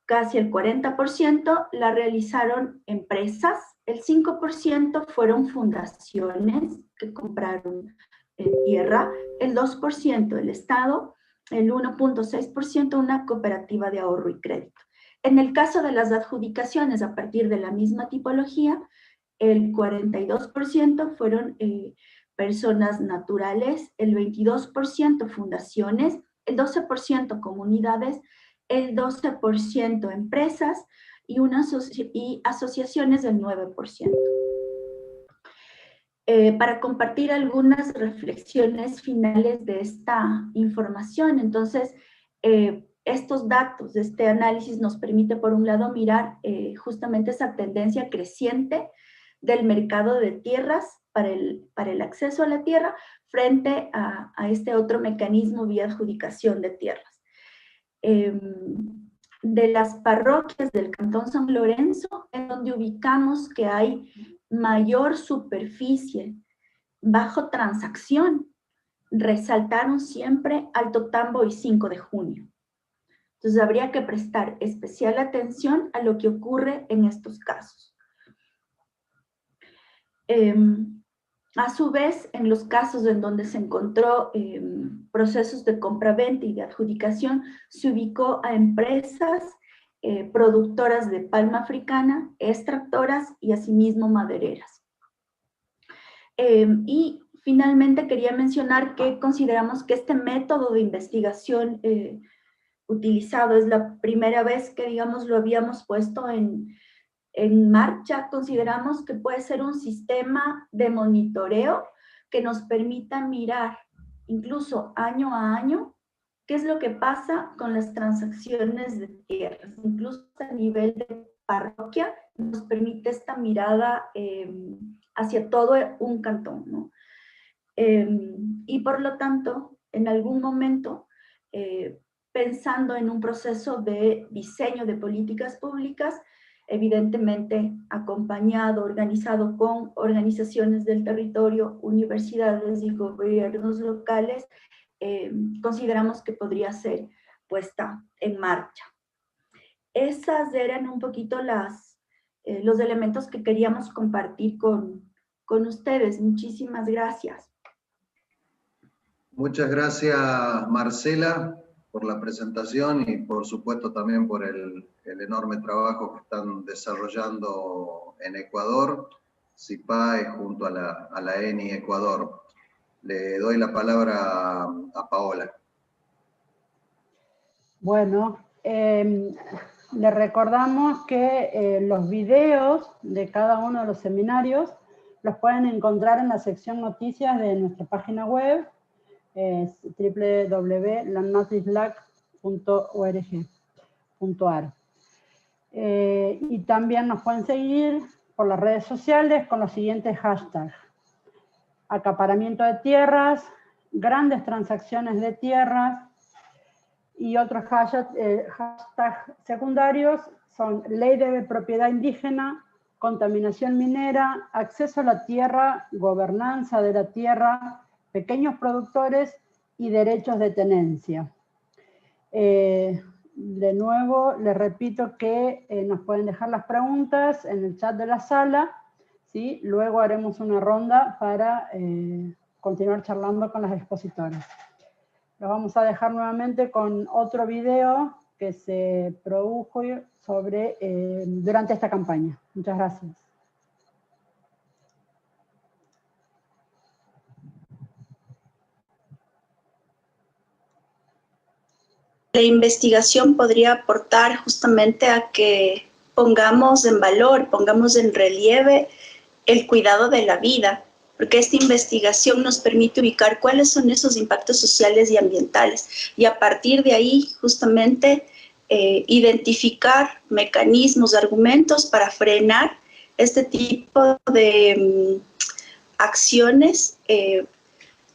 casi el 40% la realizaron empresas, el 5% fueron fundaciones que compraron tierra, el 2% el Estado, el 1.6% una cooperativa de ahorro y crédito. En el caso de las adjudicaciones a partir de la misma tipología, el 42% fueron personas naturales, el 22% fundaciones, el 12% comunidades, el 12% empresas y asociaciones del 9%. Para compartir algunas reflexiones finales de esta información. Entonces, estos datos, este análisis nos permite, por un lado, mirar justamente esa tendencia creciente del mercado de tierras para el acceso a la tierra frente a este otro mecanismo vía adjudicación de tierras. De las parroquias del Cantón San Lorenzo, en donde ubicamos que hay mayor superficie bajo transacción, resaltaron siempre Alto Tambo y 5 de junio. Entonces habría que prestar especial atención a lo que ocurre en estos casos. A su vez, en los casos en donde se encontró procesos de compra-venta y de adjudicación, se ubicó a empresas productoras de palma africana, extractoras y asimismo madereras. Y finalmente quería mencionar que consideramos que este método de investigación utilizado es la primera vez que, digamos, lo habíamos puesto en marcha. Consideramos que puede ser un sistema de monitoreo que nos permita mirar incluso año a año qué es lo que pasa con las transacciones de tierras, incluso a nivel de parroquia, nos permite esta mirada hacia todo un cantón, ¿no? Y por lo tanto, en algún momento, pensando en un proceso de diseño de políticas públicas, evidentemente acompañado, organizado con organizaciones del territorio, universidades y gobiernos locales, consideramos que podría ser puesta en marcha. Esas eran un poquito los elementos que queríamos compartir con ustedes. Muchísimas gracias. Muchas gracias, Marcela, por la presentación y por supuesto también por el enorme trabajo que están desarrollando en Ecuador, CIPAE junto a la ENI Ecuador. Le doy la palabra a Paola. Bueno, le recordamos que los videos de cada uno de los seminarios los pueden encontrar en la sección noticias de nuestra página web, www.landmatrixlac.org.ar. Y también nos pueden seguir por las redes sociales con los siguientes hashtags: acaparamiento de tierras, grandes transacciones de tierras, y otros hashtags secundarios son ley de propiedad indígena, contaminación minera, acceso a la tierra, gobernanza de la tierra, pequeños productores y derechos de tenencia. De nuevo, les repito que nos pueden dejar las preguntas en el chat de la sala, ¿sí? Luego haremos una ronda para continuar charlando con las expositoras. Los vamos a dejar nuevamente con otro video que se produjo durante esta campaña. Muchas gracias. La investigación podría aportar justamente a que pongamos en valor, pongamos en relieve el cuidado de la vida, porque esta investigación nos permite ubicar cuáles son esos impactos sociales y ambientales, y a partir de ahí justamente identificar mecanismos, argumentos para frenar este tipo de acciones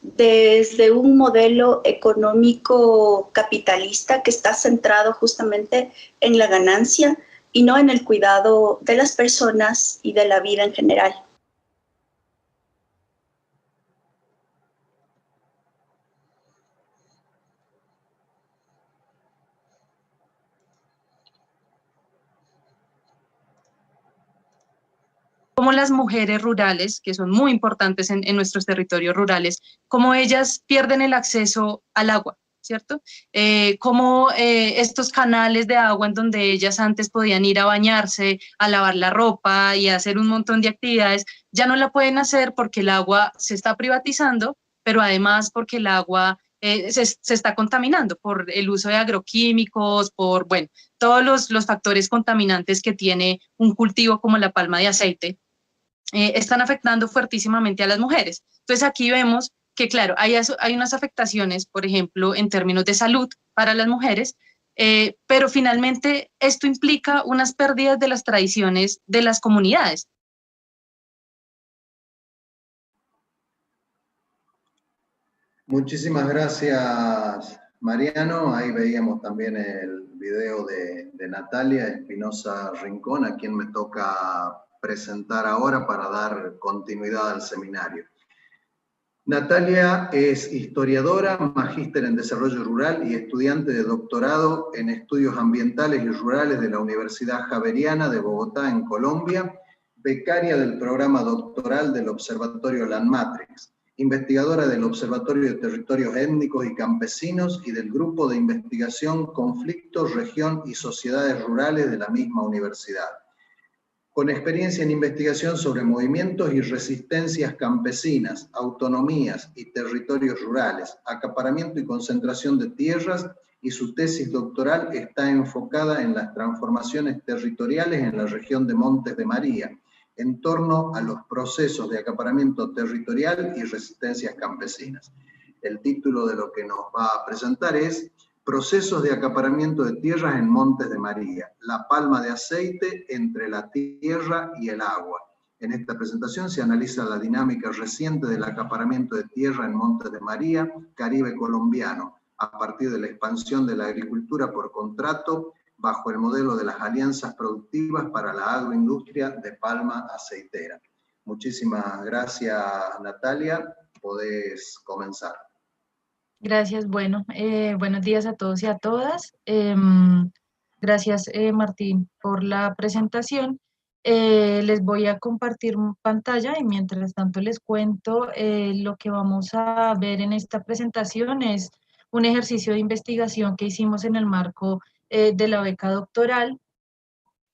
desde un modelo económico capitalista que está centrado justamente en la ganancia y no en el cuidado de las personas y de la vida en general. Como las mujeres rurales, que son muy importantes en nuestros territorios rurales, cómo ellas pierden el acceso al agua, ¿cierto? Cómo estos canales de agua en donde ellas antes podían ir a bañarse, a lavar la ropa y a hacer un montón de actividades, ya no la pueden hacer porque el agua se está privatizando, pero además porque el agua se está contaminando por el uso de agroquímicos, por, bueno, todos los factores contaminantes que tiene un cultivo como la palma de aceite, están afectando fuertísimamente a las mujeres. Entonces aquí vemos que, claro, hay unas afectaciones, por ejemplo, en términos de salud para las mujeres, pero finalmente esto implica unas pérdidas de las tradiciones de las comunidades. Muchísimas gracias, Mariano. Ahí veíamos también el video de Natalia Espinosa Rincón, a quien me toca presentar ahora para dar continuidad al seminario. Natalia es historiadora, magíster en desarrollo rural y estudiante de doctorado en estudios ambientales y rurales de la Universidad Javeriana de Bogotá, en Colombia, becaria del programa doctoral del Observatorio Landmatrix, investigadora del Observatorio de Territorios Étnicos y Campesinos y del Grupo de Investigación Conflictos, Región y Sociedades Rurales de la misma universidad. Con experiencia en investigación sobre movimientos y resistencias campesinas, autonomías y territorios rurales, acaparamiento y concentración de tierras, y su tesis doctoral está enfocada en las transformaciones territoriales en la región de Montes de María, en torno a los procesos de acaparamiento territorial y resistencias campesinas. El título de lo que nos va a presentar es Procesos de acaparamiento de tierras en Montes de María, la palma de aceite entre la tierra y el agua. En esta presentación se analiza la dinámica reciente del acaparamiento de tierra en Montes de María, Caribe colombiano, a partir de la expansión de la agricultura por contrato bajo el modelo de las alianzas productivas para la agroindustria de palma aceitera. Muchísimas gracias, Natalia. Podés comenzar. Gracias, bueno, buenos días a todos y a todas. Gracias, Martín, por la presentación. Les voy a compartir pantalla y mientras tanto les cuento lo que vamos a ver en esta presentación es un ejercicio de investigación que hicimos en el marco de la beca doctoral,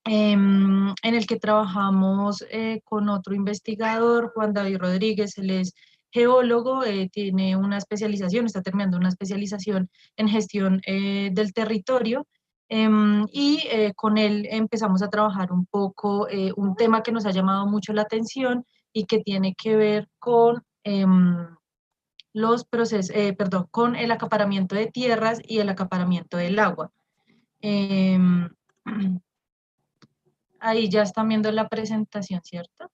en el que trabajamos con otro investigador, Juan David Rodríguez. Él es geólogo, tiene una especialización, está terminando una especialización en gestión del territorio, y con él empezamos a trabajar un poco un tema que nos ha llamado mucho la atención y que tiene que ver con los procesos, con el acaparamiento de tierras y el acaparamiento del agua. Ahí ya están viendo la presentación, ¿cierto?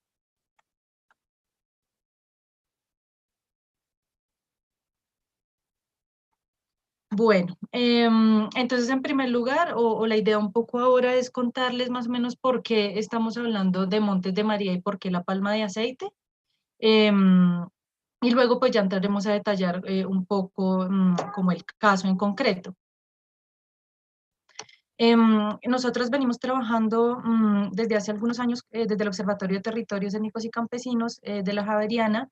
Bueno, entonces en primer lugar, o la idea un poco ahora es contarles más o menos por qué estamos hablando de Montes de María y por qué la palma de aceite. Y luego pues ya entraremos a detallar un poco como el caso en concreto. Nosotros venimos trabajando desde hace algunos años desde el Observatorio de Territorios Étnicos y Campesinos de la Javeriana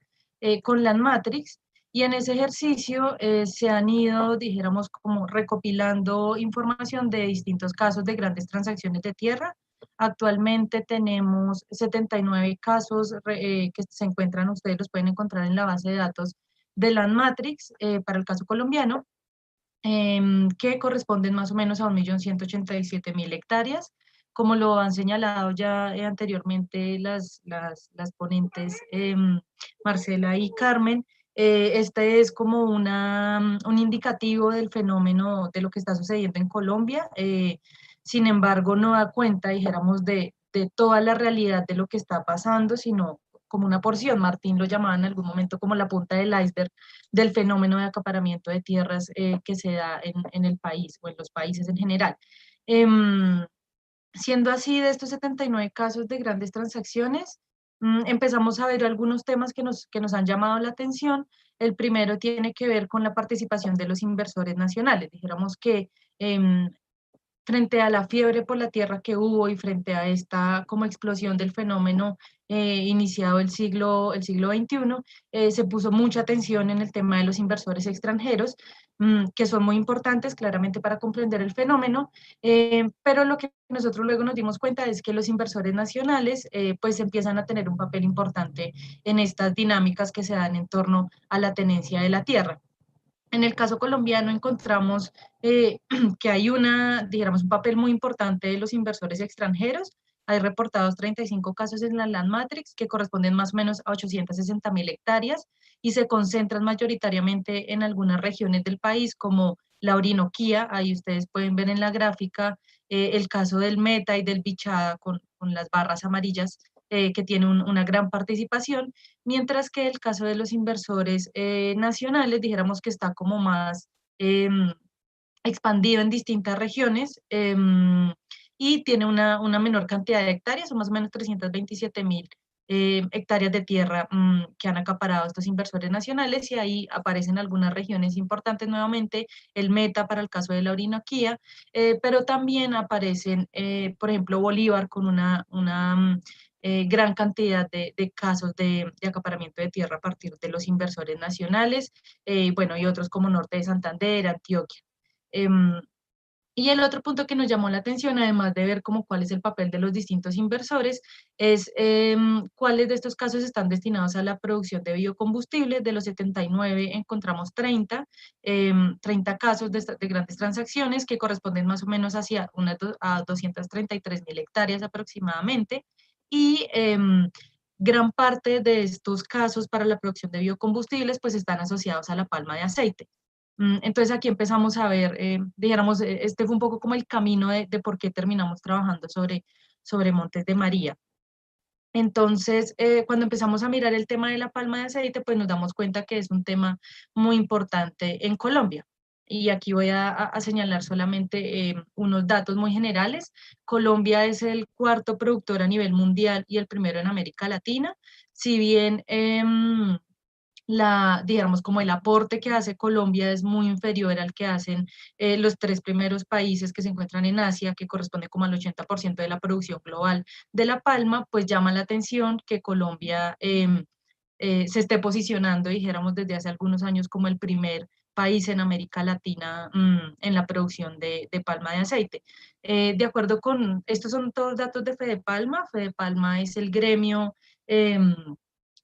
con Landmatrix, y en ese ejercicio se han ido, dijéramos, como recopilando información de distintos casos de grandes transacciones de tierra. Actualmente tenemos 79 casos que se encuentran, ustedes los pueden encontrar en la base de datos de Landmatrix para el caso colombiano, que corresponden más o menos a 1.187.000 hectáreas. Como lo han señalado ya anteriormente las ponentes Marcela y Carmen, este es como un indicativo del fenómeno de lo que está sucediendo en Colombia. Sin embargo, no da cuenta, dijéramos, de toda la realidad de lo que está pasando, sino como una porción, Martín lo llamaba en algún momento como la punta del iceberg del fenómeno de acaparamiento de tierras que se da en el país o en los países en general. Siendo así, de estos 79 casos de grandes transacciones, empezamos a ver algunos temas que nos han llamado la atención. El primero tiene que ver con la participación de los inversores nacionales. Dijéramos que frente a la fiebre por la tierra que hubo y frente a esta como explosión del fenómeno iniciado el siglo XXI, se puso mucha atención en el tema de los inversores extranjeros, que son muy importantes claramente para comprender el fenómeno, pero lo que nosotros luego nos dimos cuenta es que los inversores nacionales pues empiezan a tener un papel importante en estas dinámicas que se dan en torno a la tenencia de la tierra. En el caso colombiano encontramos que hay digamos, un papel muy importante de los inversores extranjeros. Hay reportados 35 casos en la Land Matrix que corresponden más o menos a 860.000 hectáreas y se concentran mayoritariamente en algunas regiones del país como la Orinoquía. Ahí ustedes pueden ver en la gráfica el caso del Meta y del Bichada con las barras amarillas que tiene una gran participación, mientras que el caso de los inversores nacionales, dijéramos que está como más expandido en distintas regiones y tiene una menor cantidad de hectáreas, son más o menos 327.000 hectáreas de tierra que han acaparado estos inversores nacionales, y ahí aparecen algunas regiones importantes nuevamente, el Meta para el caso de la Orinoquía, pero también aparecen, por ejemplo, Bolívar con una gran cantidad de casos de acaparamiento de tierra a partir de los inversores nacionales, bueno, y otros como Norte de Santander, Antioquia. Y el otro punto que nos llamó la atención, además de ver como cuál es el papel de los distintos inversores, es cuáles de estos casos están destinados a la producción de biocombustibles. De los 79 encontramos 30 casos de grandes transacciones que corresponden más o menos a 233.000 hectáreas aproximadamente. Y gran parte de estos casos para la producción de biocombustibles pues están asociados a la palma de aceite. Entonces aquí empezamos a ver, dijéramos, este fue un poco como el camino de por qué terminamos trabajando sobre Montes de María. Entonces, cuando empezamos a mirar el tema de la palma de aceite, pues nos damos cuenta que es un tema muy importante en Colombia. Y aquí voy a señalar solamente unos datos muy generales. Colombia es el cuarto productor a nivel mundial y el primero en América Latina. Si bien digamos, como el aporte que hace Colombia es muy inferior al que hacen los tres primeros países que se encuentran en Asia, que corresponde como al 80% de la producción global de la palma, pues llama la atención que Colombia se esté posicionando, dijéramos, desde hace algunos años como el primer país en América Latina en la producción de palma de aceite. De acuerdo con, estos son todos datos de Fedepalma. Fedepalma es el gremio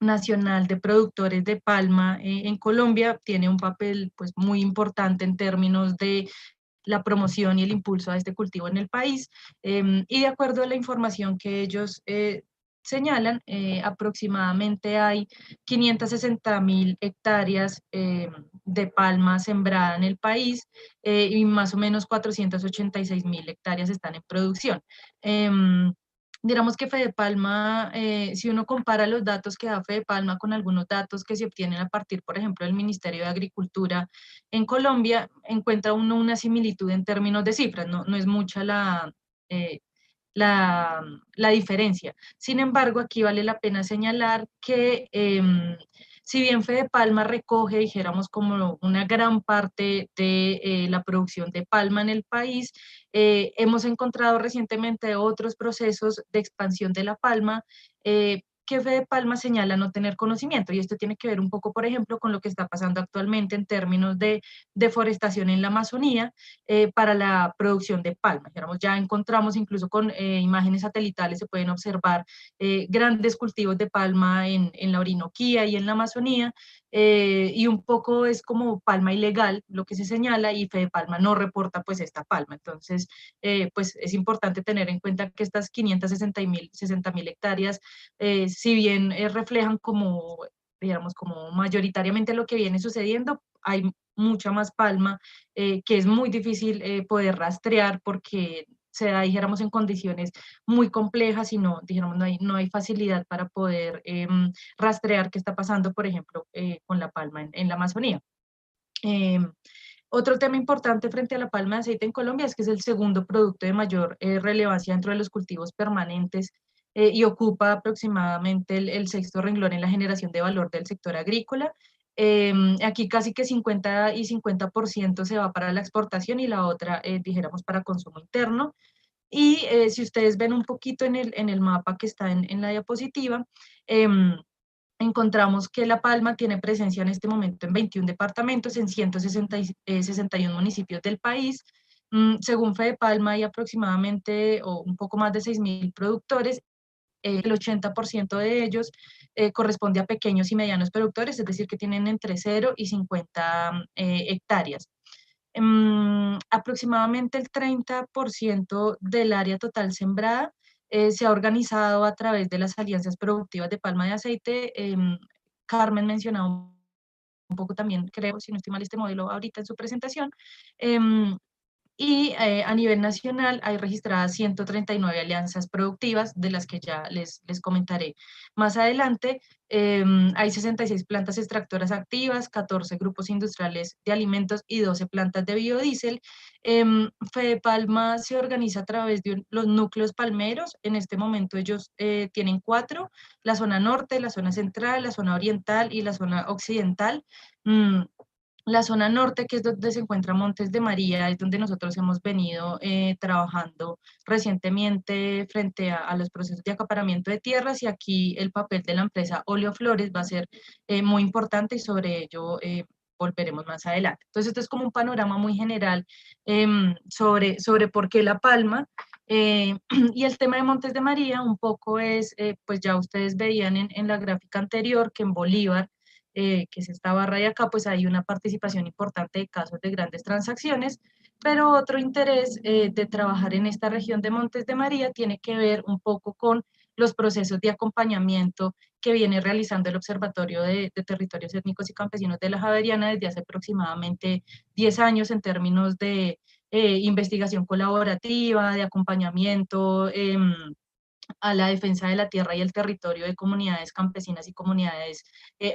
nacional de productores de palma en Colombia, tiene un papel pues muy importante en términos de la promoción y el impulso a este cultivo en el país, y de acuerdo a la información que ellos señalan, aproximadamente hay 560.000 hectáreas de palma sembrada en el país y más o menos 486.000 hectáreas están en producción. Digamos que Fedepalma, si uno compara los datos que da Fedepalma con algunos datos que se obtienen a partir, por ejemplo, del Ministerio de Agricultura en Colombia, encuentra uno una similitud en términos de cifras, no es mucha la diferencia. Sin embargo, aquí vale la pena señalar que si bien Fedepalma recoge, dijéramos, como una gran parte de la producción de palma en el país, hemos encontrado recientemente otros procesos de expansión de la palma que Fedepalma señala no tener conocimiento, y esto tiene que ver un poco, por ejemplo, con lo que está pasando actualmente en términos de deforestación en la Amazonía para la producción de palma. Ya encontramos incluso con imágenes satelitales, se pueden observar grandes cultivos de palma en la Orinoquía y en la Amazonía, y un poco es como palma ilegal lo que se señala, y Fedepalma no reporta pues esta palma. Entonces, pues es importante tener en cuenta que estas 560.000 hectáreas, si bien reflejan como, digamos, como mayoritariamente lo que viene sucediendo, hay mucha más palma que es muy difícil poder rastrear porque se da, dijéramos, en condiciones muy complejas y no, dijéramos, no hay facilidad para poder rastrear qué está pasando, por ejemplo, con la palma en la Amazonía. Otro tema importante frente a la palma de aceite en Colombia es que es el segundo producto de mayor relevancia dentro de los cultivos permanentes y ocupa aproximadamente el sexto renglón en la generación de valor del sector agrícola. Aquí casi que 50 y 50% se va para la exportación y la otra, dijéramos, para consumo interno. Y si ustedes ven un poquito en el mapa que está en la diapositiva, encontramos que La Palma tiene presencia en este momento en 21 departamentos, en 161 municipios del país. Según Fedepalma, hay aproximadamente o un poco más de 6.000 productores. El 80% de ellos corresponde a pequeños y medianos productores, es decir, que tienen entre 0 y 50 hectáreas. Aproximadamente el 30% del área total sembrada se ha organizado a través de las alianzas productivas de palma de aceite. Carmen mencionaba un poco también, creo, si no estoy mal, este modelo ahorita en su presentación. Y a nivel nacional hay registradas 139 alianzas productivas, de las que ya les comentaré más adelante. Hay 66 plantas extractoras activas, 14 grupos industriales de alimentos y 12 plantas de biodiesel. Fedepalma se organiza a través de los núcleos palmeros. En este momento ellos tienen 4, la zona norte, la zona central, la zona oriental y la zona occidental. La zona norte, que es donde se encuentra Montes de María, es donde nosotros hemos venido trabajando recientemente frente a los procesos de acaparamiento de tierras, y aquí el papel de la empresa Oleoflores va a ser muy importante, y sobre ello volveremos más adelante. Entonces, esto es como un panorama muy general sobre por qué La Palma. Y el tema de Montes de María un poco es, pues ya ustedes veían en la gráfica anterior, que en Bolívar, que es esta barra de acá, pues hay una participación importante de casos de grandes transacciones, pero otro interés de trabajar en esta región de Montes de María tiene que ver un poco con los procesos de acompañamiento que viene realizando el Observatorio de Territorios Étnicos y Campesinos de la Javeriana desde hace aproximadamente 10 años en términos de investigación colaborativa, de acompañamiento a la defensa de la tierra y el territorio de comunidades campesinas y comunidades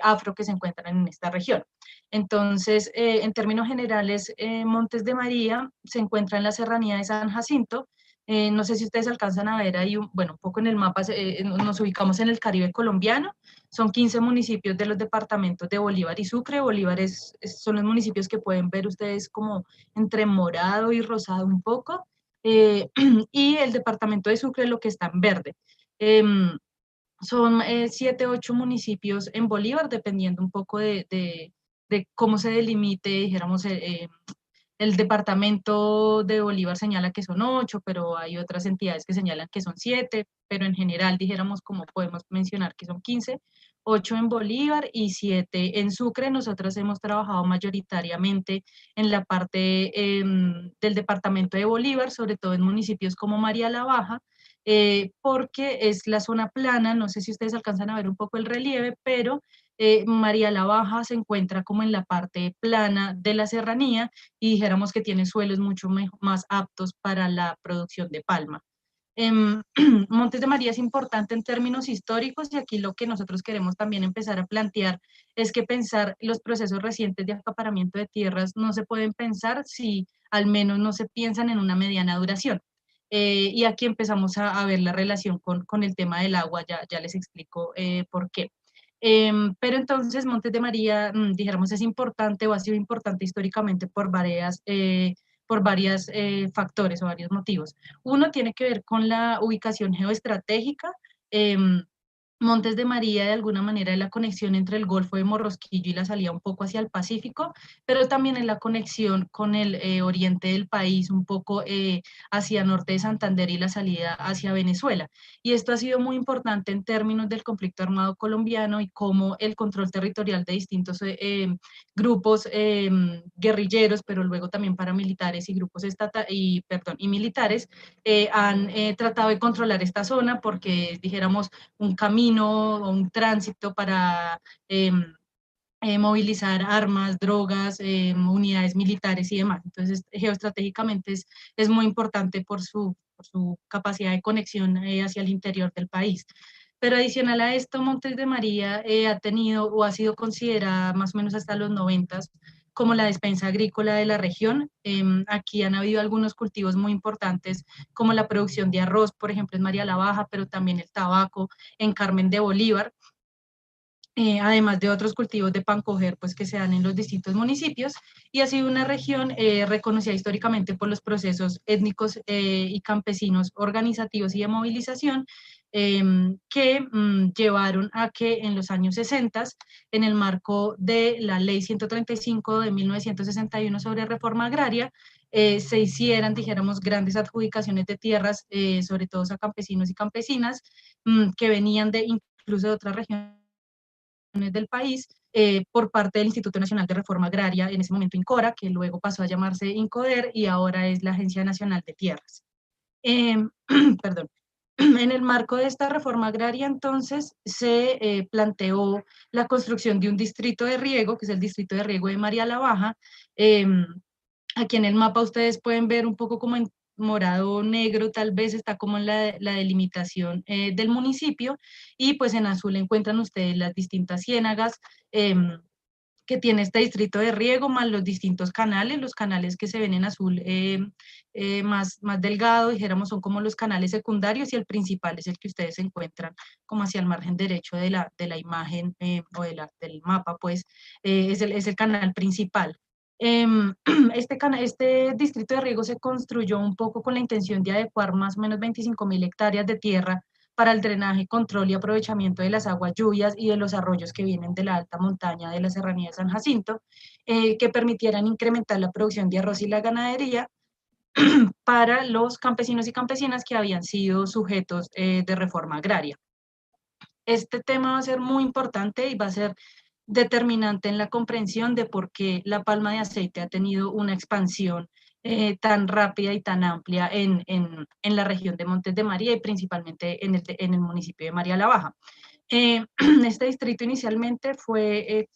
afro que se encuentran en esta región. Entonces, en términos generales, Montes de María se encuentra en la serranía de San Jacinto. No sé si ustedes alcanzan a ver ahí, bueno, un poco en el mapa, nos ubicamos en el Caribe colombiano. Son 15 municipios de los departamentos de Bolívar y Sucre. Bolívar son los municipios que pueden ver ustedes como entre morado y rosado un poco. Y el departamento de Sucre lo que está en verde. Son 7, 8 municipios en Bolívar, dependiendo un poco de cómo se delimite, dijéramos, el departamento de Bolívar señala que son 8, pero hay otras entidades que señalan que son 7, pero en general, dijéramos, como podemos mencionar que son 15, 8 en Bolívar y 7 en Sucre. Nosotros hemos trabajado mayoritariamente en la parte del departamento de Bolívar, sobre todo en municipios como María la Baja, porque es la zona plana. No sé si ustedes alcanzan a ver un poco el relieve, pero María la Baja se encuentra como en la parte plana de la serranía, y dijéramos que tiene suelos mucho más aptos para la producción de palma. Montes de María es importante en términos históricos, y aquí lo que nosotros queremos también empezar a plantear es que pensar los procesos recientes de acaparamiento de tierras no se pueden pensar si al menos no se piensan en una mediana duración. Y aquí empezamos a ver la relación con el tema del agua, ya les explico por qué. Pero entonces Montes de María, dijéramos, es importante o ha sido importante históricamente por varios factores o varios motivos. Uno tiene que ver con la ubicación geoestratégica. Montes de María, de alguna manera, es la conexión entre el Golfo de Morrosquillo y la salida un poco hacia el Pacífico, pero también es la conexión con el oriente del país, un poco hacia norte de Santander y la salida hacia Venezuela. Y esto ha sido muy importante en términos del conflicto armado colombiano y cómo el control territorial de distintos grupos guerrilleros, pero luego también paramilitares y grupos y militares han tratado de controlar esta zona, porque dijéramos un camino o un tránsito para movilizar armas, drogas, unidades militares y demás. Entonces, geoestratégicamente es muy importante por su capacidad de conexión hacia el interior del país. Pero adicional a esto, Montes de María ha tenido o ha sido considerada más o menos hasta los 90 como la despensa agrícola de la región. Aquí han habido algunos cultivos muy importantes, como la producción de arroz, por ejemplo, en María la Baja, pero también el tabaco en Carmen de Bolívar. Además de otros cultivos de pancoger pues, que se dan en los distintos municipios, y ha sido una región reconocida históricamente por los procesos étnicos y campesinos organizativos y de movilización que llevaron a que en los años 60, en el marco de la Ley 135 de 1961 sobre reforma agraria, se hicieran, dijéramos, grandes adjudicaciones de tierras, sobre todo a campesinos y campesinas, que venían incluso de otras regiones del país, por parte del Instituto Nacional de Reforma Agraria, en ese momento INCORA, que luego pasó a llamarse INCODER y ahora es la Agencia Nacional de Tierras. Perdón. En el marco de esta reforma agraria, entonces, se planteó la construcción de un distrito de riego, que es el distrito de riego de María la Baja. Aquí en el mapa ustedes pueden ver un poco como en morado negro, tal vez está como en la delimitación del municipio, y pues en azul encuentran ustedes las distintas ciénagas que tiene este distrito de riego, más los distintos canales. Los canales que se ven en azul más delgado, dijéramos, son como los canales secundarios, y el principal es el que ustedes encuentran como hacia el margen derecho de la imagen o del mapa, pues es el canal principal. Este distrito de riego se construyó un poco con la intención de adecuar más o menos 25.000 hectáreas de tierra para el drenaje, control y aprovechamiento de las aguas lluvias y de los arroyos que vienen de la alta montaña de la serranía de San Jacinto, que permitieran incrementar la producción de arroz y la ganadería para los campesinos y campesinas que habían sido sujetos de reforma agraria. Este tema va a ser muy importante y va a ser determinante en la comprensión de por qué la palma de aceite ha tenido una expansión tan rápida y tan amplia en la región de Montes de María y principalmente en el municipio de María la Baja. Este distrito inicialmente fue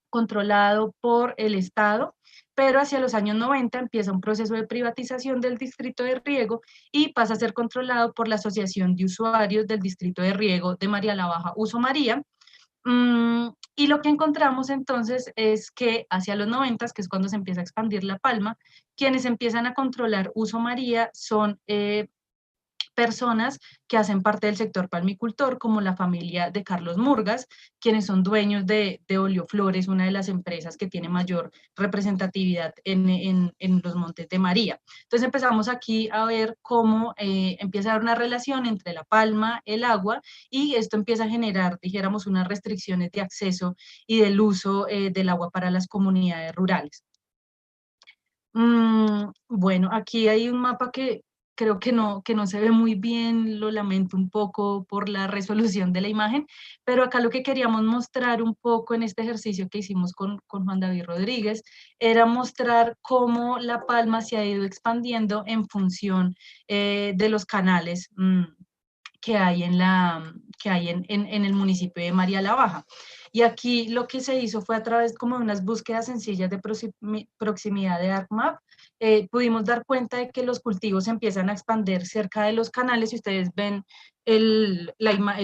controlado por el Estado, pero hacia los años 90 empieza un proceso de privatización del distrito de riego y pasa a ser controlado por la Asociación de Usuarios del Distrito de Riego de María la Baja, Uso María. Y lo que encontramos entonces es que hacia los 90, que es cuando se empieza a expandir la palma, quienes empiezan a controlar Uso María son personas que hacen parte del sector palmicultor, como la familia de Carlos Murgas, quienes son dueños de Oleoflores, una de las empresas que tiene mayor representatividad en los Montes de María. Entonces empezamos aquí a ver cómo empieza a haber una relación entre la palma, el agua, y esto empieza a generar, dijéramos, unas restricciones de acceso y del uso del agua para las comunidades rurales. Bueno, aquí hay un mapa que creo que no se ve muy bien, lo lamento un poco por la resolución de la imagen, pero acá lo que queríamos mostrar un poco en este ejercicio que hicimos con Juan David Rodríguez era mostrar cómo la palma se ha ido expandiendo en función de los canales que hay en el municipio de María la Baja. Y aquí lo que se hizo fue a través como de unas búsquedas sencillas de proximidad de ArcMap, pudimos dar cuenta de que los cultivos empiezan a expandir cerca de los canales. Si ustedes ven el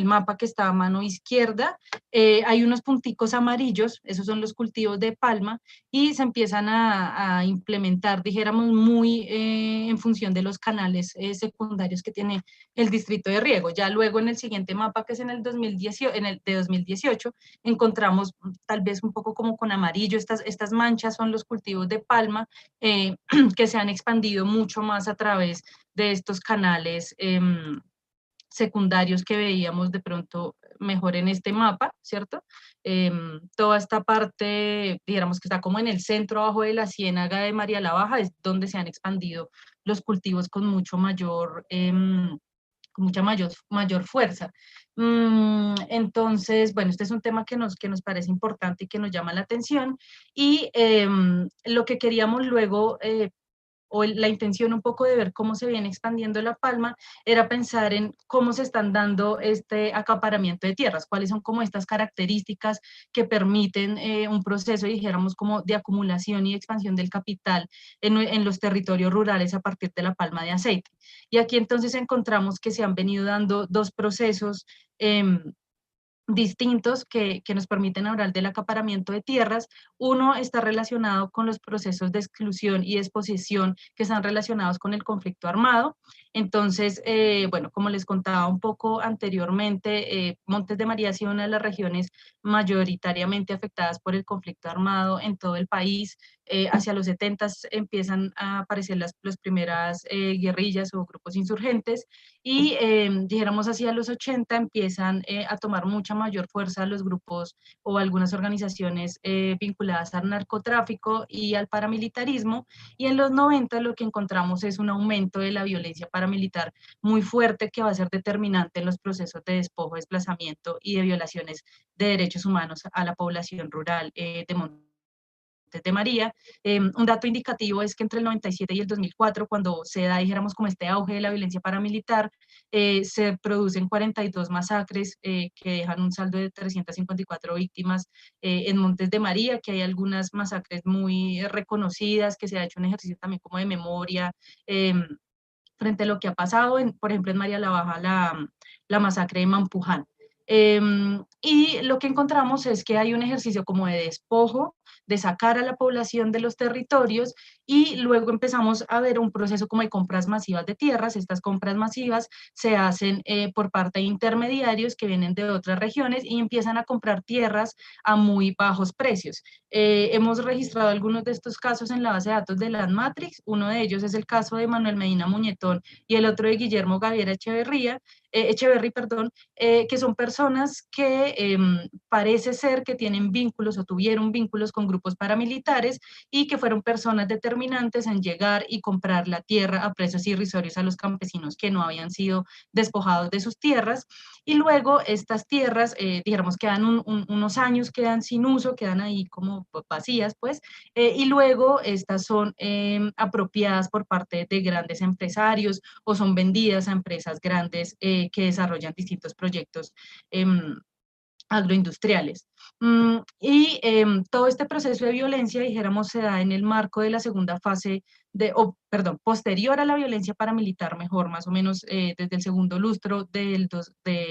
mapa que está a mano izquierda, hay unos punticos amarillos, esos son los cultivos de palma, y se empiezan a implementar, dijéramos, muy en función de los canales secundarios que tiene el distrito de riego. Ya luego en el siguiente mapa, que es en el de 2018, encontramos tal vez un poco como con amarillo, estas manchas son los cultivos de palma que se han expandido mucho más a través de estos canales secundarios que veíamos de pronto mejor en este mapa, ¿cierto? Toda esta parte, digamos que está como en el centro abajo de la ciénaga de María la Baja, es donde se han expandido los cultivos con mucho mayor con mucha mayor fuerza. Entonces, bueno, este es un tema que nos parece importante y que nos llama la atención, y lo que queríamos luego la intención un poco de ver cómo se viene expandiendo La Palma, era pensar en cómo se están dando este acaparamiento de tierras, cuáles son como estas características que permiten un proceso, dijéramos, como de acumulación y expansión del capital en los territorios rurales a partir de la palma de aceite. Y aquí entonces encontramos que se han venido dando dos procesos distintos que nos permiten hablar del acaparamiento de tierras. Uno está relacionado con los procesos de exclusión y exposición que están relacionados con el conflicto armado. Entonces, bueno, como les contaba un poco anteriormente, Montes de María ha sido una de las regiones mayoritariamente afectadas por el conflicto armado en todo el país. Hacia los 70 empiezan a aparecer las primeras guerrillas o grupos insurgentes y dijéramos hacia los 80 empiezan a tomar mucha mayor fuerza los grupos o algunas organizaciones vinculadas al narcotráfico y al paramilitarismo, y en los 90 lo que encontramos es un aumento de la violencia paramilitar muy fuerte que va a ser determinante en los procesos de despojo, desplazamiento y de violaciones de derechos humanos a la población rural de Montes de María. Un dato indicativo es que entre el 97 y el 2004, cuando se da, dijéramos, como este auge de la violencia paramilitar, se producen 42 masacres que dejan un saldo de 354 víctimas en Montes de María, que hay algunas masacres muy reconocidas, que se ha hecho un ejercicio también como de memoria frente a lo que ha pasado, por ejemplo, en María la Baja, la masacre de Mampuján. Y lo que encontramos es que hay un ejercicio como de despojo, de sacar a la población de los territorios, y luego empezamos a ver un proceso como de compras masivas de tierras. Estas compras masivas se hacen por parte de intermediarios que vienen de otras regiones y empiezan a comprar tierras a muy bajos precios. Hemos registrado algunos de estos casos en la base de datos de Landmatrix. Uno de ellos es el caso de Manuel Medina Muñetón y el otro de Guillermo Gaviera Echeverry, que son personas que parece ser que tienen vínculos o tuvieron vínculos con grupos paramilitares y que fueron personas determinantes en llegar y comprar la tierra a precios irrisorios a los campesinos que no habían sido despojados de sus tierras. Y luego estas tierras, digamos, quedan unos años, quedan sin uso, quedan ahí como vacías, pues, y luego estas son apropiadas por parte de grandes empresarios o son vendidas a empresas grandes que desarrollan distintos proyectos agroindustriales. Y todo este proceso de violencia, dijéramos, se da en el marco de la segunda fase, posterior a la violencia paramilitar, mejor, más o menos desde el segundo lustro de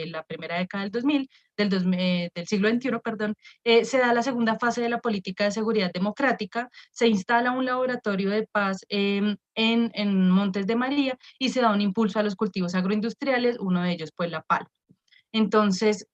la primera década del 2000, del siglo XXI, perdón, se da la segunda fase de la política de seguridad democrática, se instala un laboratorio de paz en Montes de María y se da un impulso a los cultivos agroindustriales, uno de ellos pues la palma. Entonces,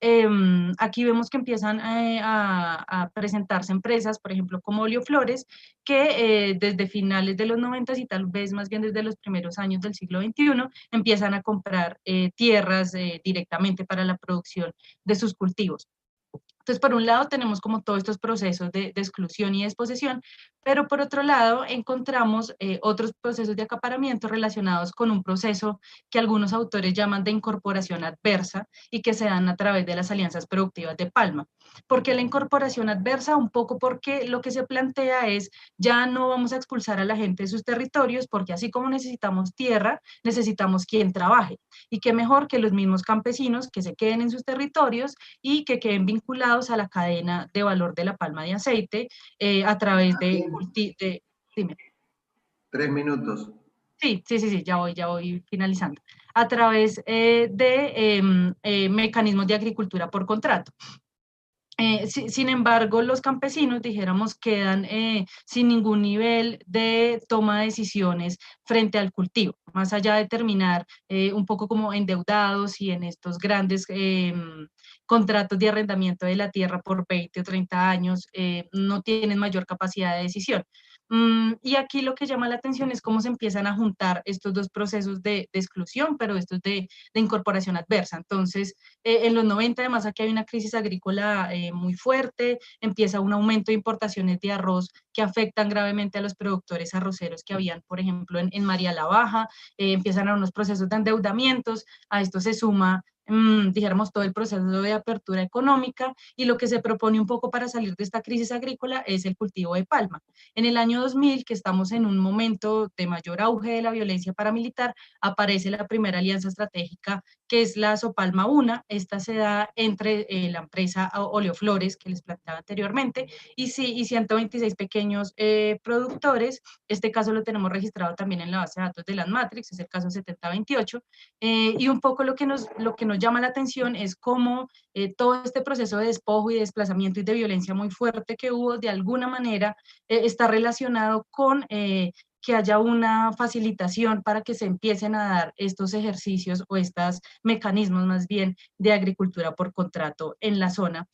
aquí vemos que empiezan a presentarse empresas, por ejemplo, como Olioflores, que desde finales de los 90 y tal vez más bien desde los primeros años del siglo XXI, empiezan a comprar tierras directamente para la producción de sus cultivos. Entonces, por un lado tenemos como todos estos procesos de exclusión y desposesión, pero por otro lado encontramos otros procesos de acaparamiento relacionados con un proceso que algunos autores llaman de incorporación adversa y que se dan a través de las alianzas productivas de Palma. ¿Por qué la incorporación adversa? Un poco porque lo que se plantea es, ya no vamos a expulsar a la gente de sus territorios, porque así como necesitamos tierra, necesitamos quien trabaje. Y qué mejor que los mismos campesinos que se queden en sus territorios y que queden vinculados a la cadena de valor de la palma de aceite a través de dime. 3 minutos. Sí, ya voy finalizando. A través de mecanismos de agricultura por contrato. Sin embargo, los campesinos, dijéramos, quedan sin ningún nivel de toma de decisiones frente al cultivo, más allá de terminar un poco como endeudados y en estos grandes contratos de arrendamiento de la tierra por 20 o 30 años, no tienen mayor capacidad de decisión. Y aquí lo que llama la atención es cómo se empiezan a juntar estos dos procesos de exclusión, pero estos de incorporación adversa. Entonces, en los 90 además aquí hay una crisis agrícola muy fuerte, empieza un aumento de importaciones de arroz que afectan gravemente a los productores arroceros que habían, por ejemplo, en María la Baja, empiezan a unos procesos de endeudamientos, a esto se suma dijéramos, todo el proceso de apertura económica, y lo que se propone un poco para salir de esta crisis agrícola es el cultivo de palma. En el año 2000, que estamos en un momento de mayor auge de la violencia paramilitar, aparece la primera alianza estratégica, que es la Sopalma Una. Esta se da entre la empresa Oleoflores, que les planteaba anteriormente, y 126 pequeños productores. Este caso lo tenemos registrado también en la base de datos de Landmatrix, es el caso 7028, y un poco lo que nos llama la atención es cómo todo este proceso de despojo y de desplazamiento y de violencia muy fuerte que hubo, de alguna manera está relacionado con que haya una facilitación para que se empiecen a dar estos ejercicios o estos mecanismos más bien de agricultura por contrato en la zona.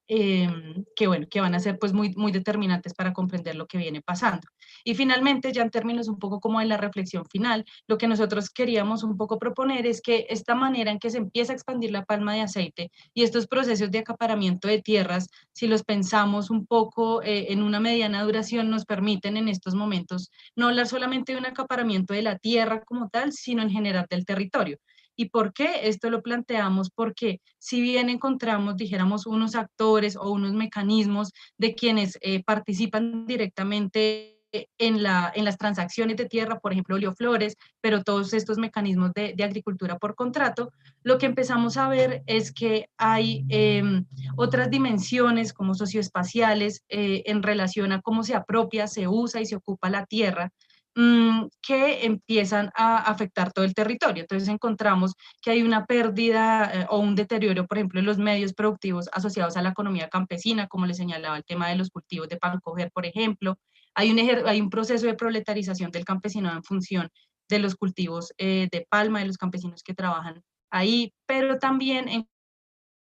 Que bueno, que van a ser pues muy determinantes para comprender lo que viene pasando. Y finalmente, ya en términos un poco como de la reflexión final, lo que nosotros queríamos un poco proponer es que esta manera en que se empieza a expandir la palma de aceite y estos procesos de acaparamiento de tierras, si los pensamos un poco en una mediana duración, nos permiten en estos momentos no hablar solamente de un acaparamiento de la tierra como tal, sino en general del territorio. ¿Y por qué esto lo planteamos? Porque si bien encontramos, dijéramos, unos actores o unos mecanismos de quienes participan directamente en las transacciones de tierra, por ejemplo, Oleoflores, pero todos estos mecanismos de agricultura por contrato, lo que empezamos a ver es que hay otras dimensiones como socioespaciales en relación a cómo se apropia, se usa y se ocupa la tierra, que empiezan a afectar todo el territorio. Entonces encontramos que hay una pérdida o un deterioro, por ejemplo, en los medios productivos asociados a la economía campesina, como les señalaba el tema de los cultivos de pan coger, por ejemplo. Hay un proceso de proletarización del campesinado en función de los cultivos de palma, de los campesinos que trabajan ahí, pero también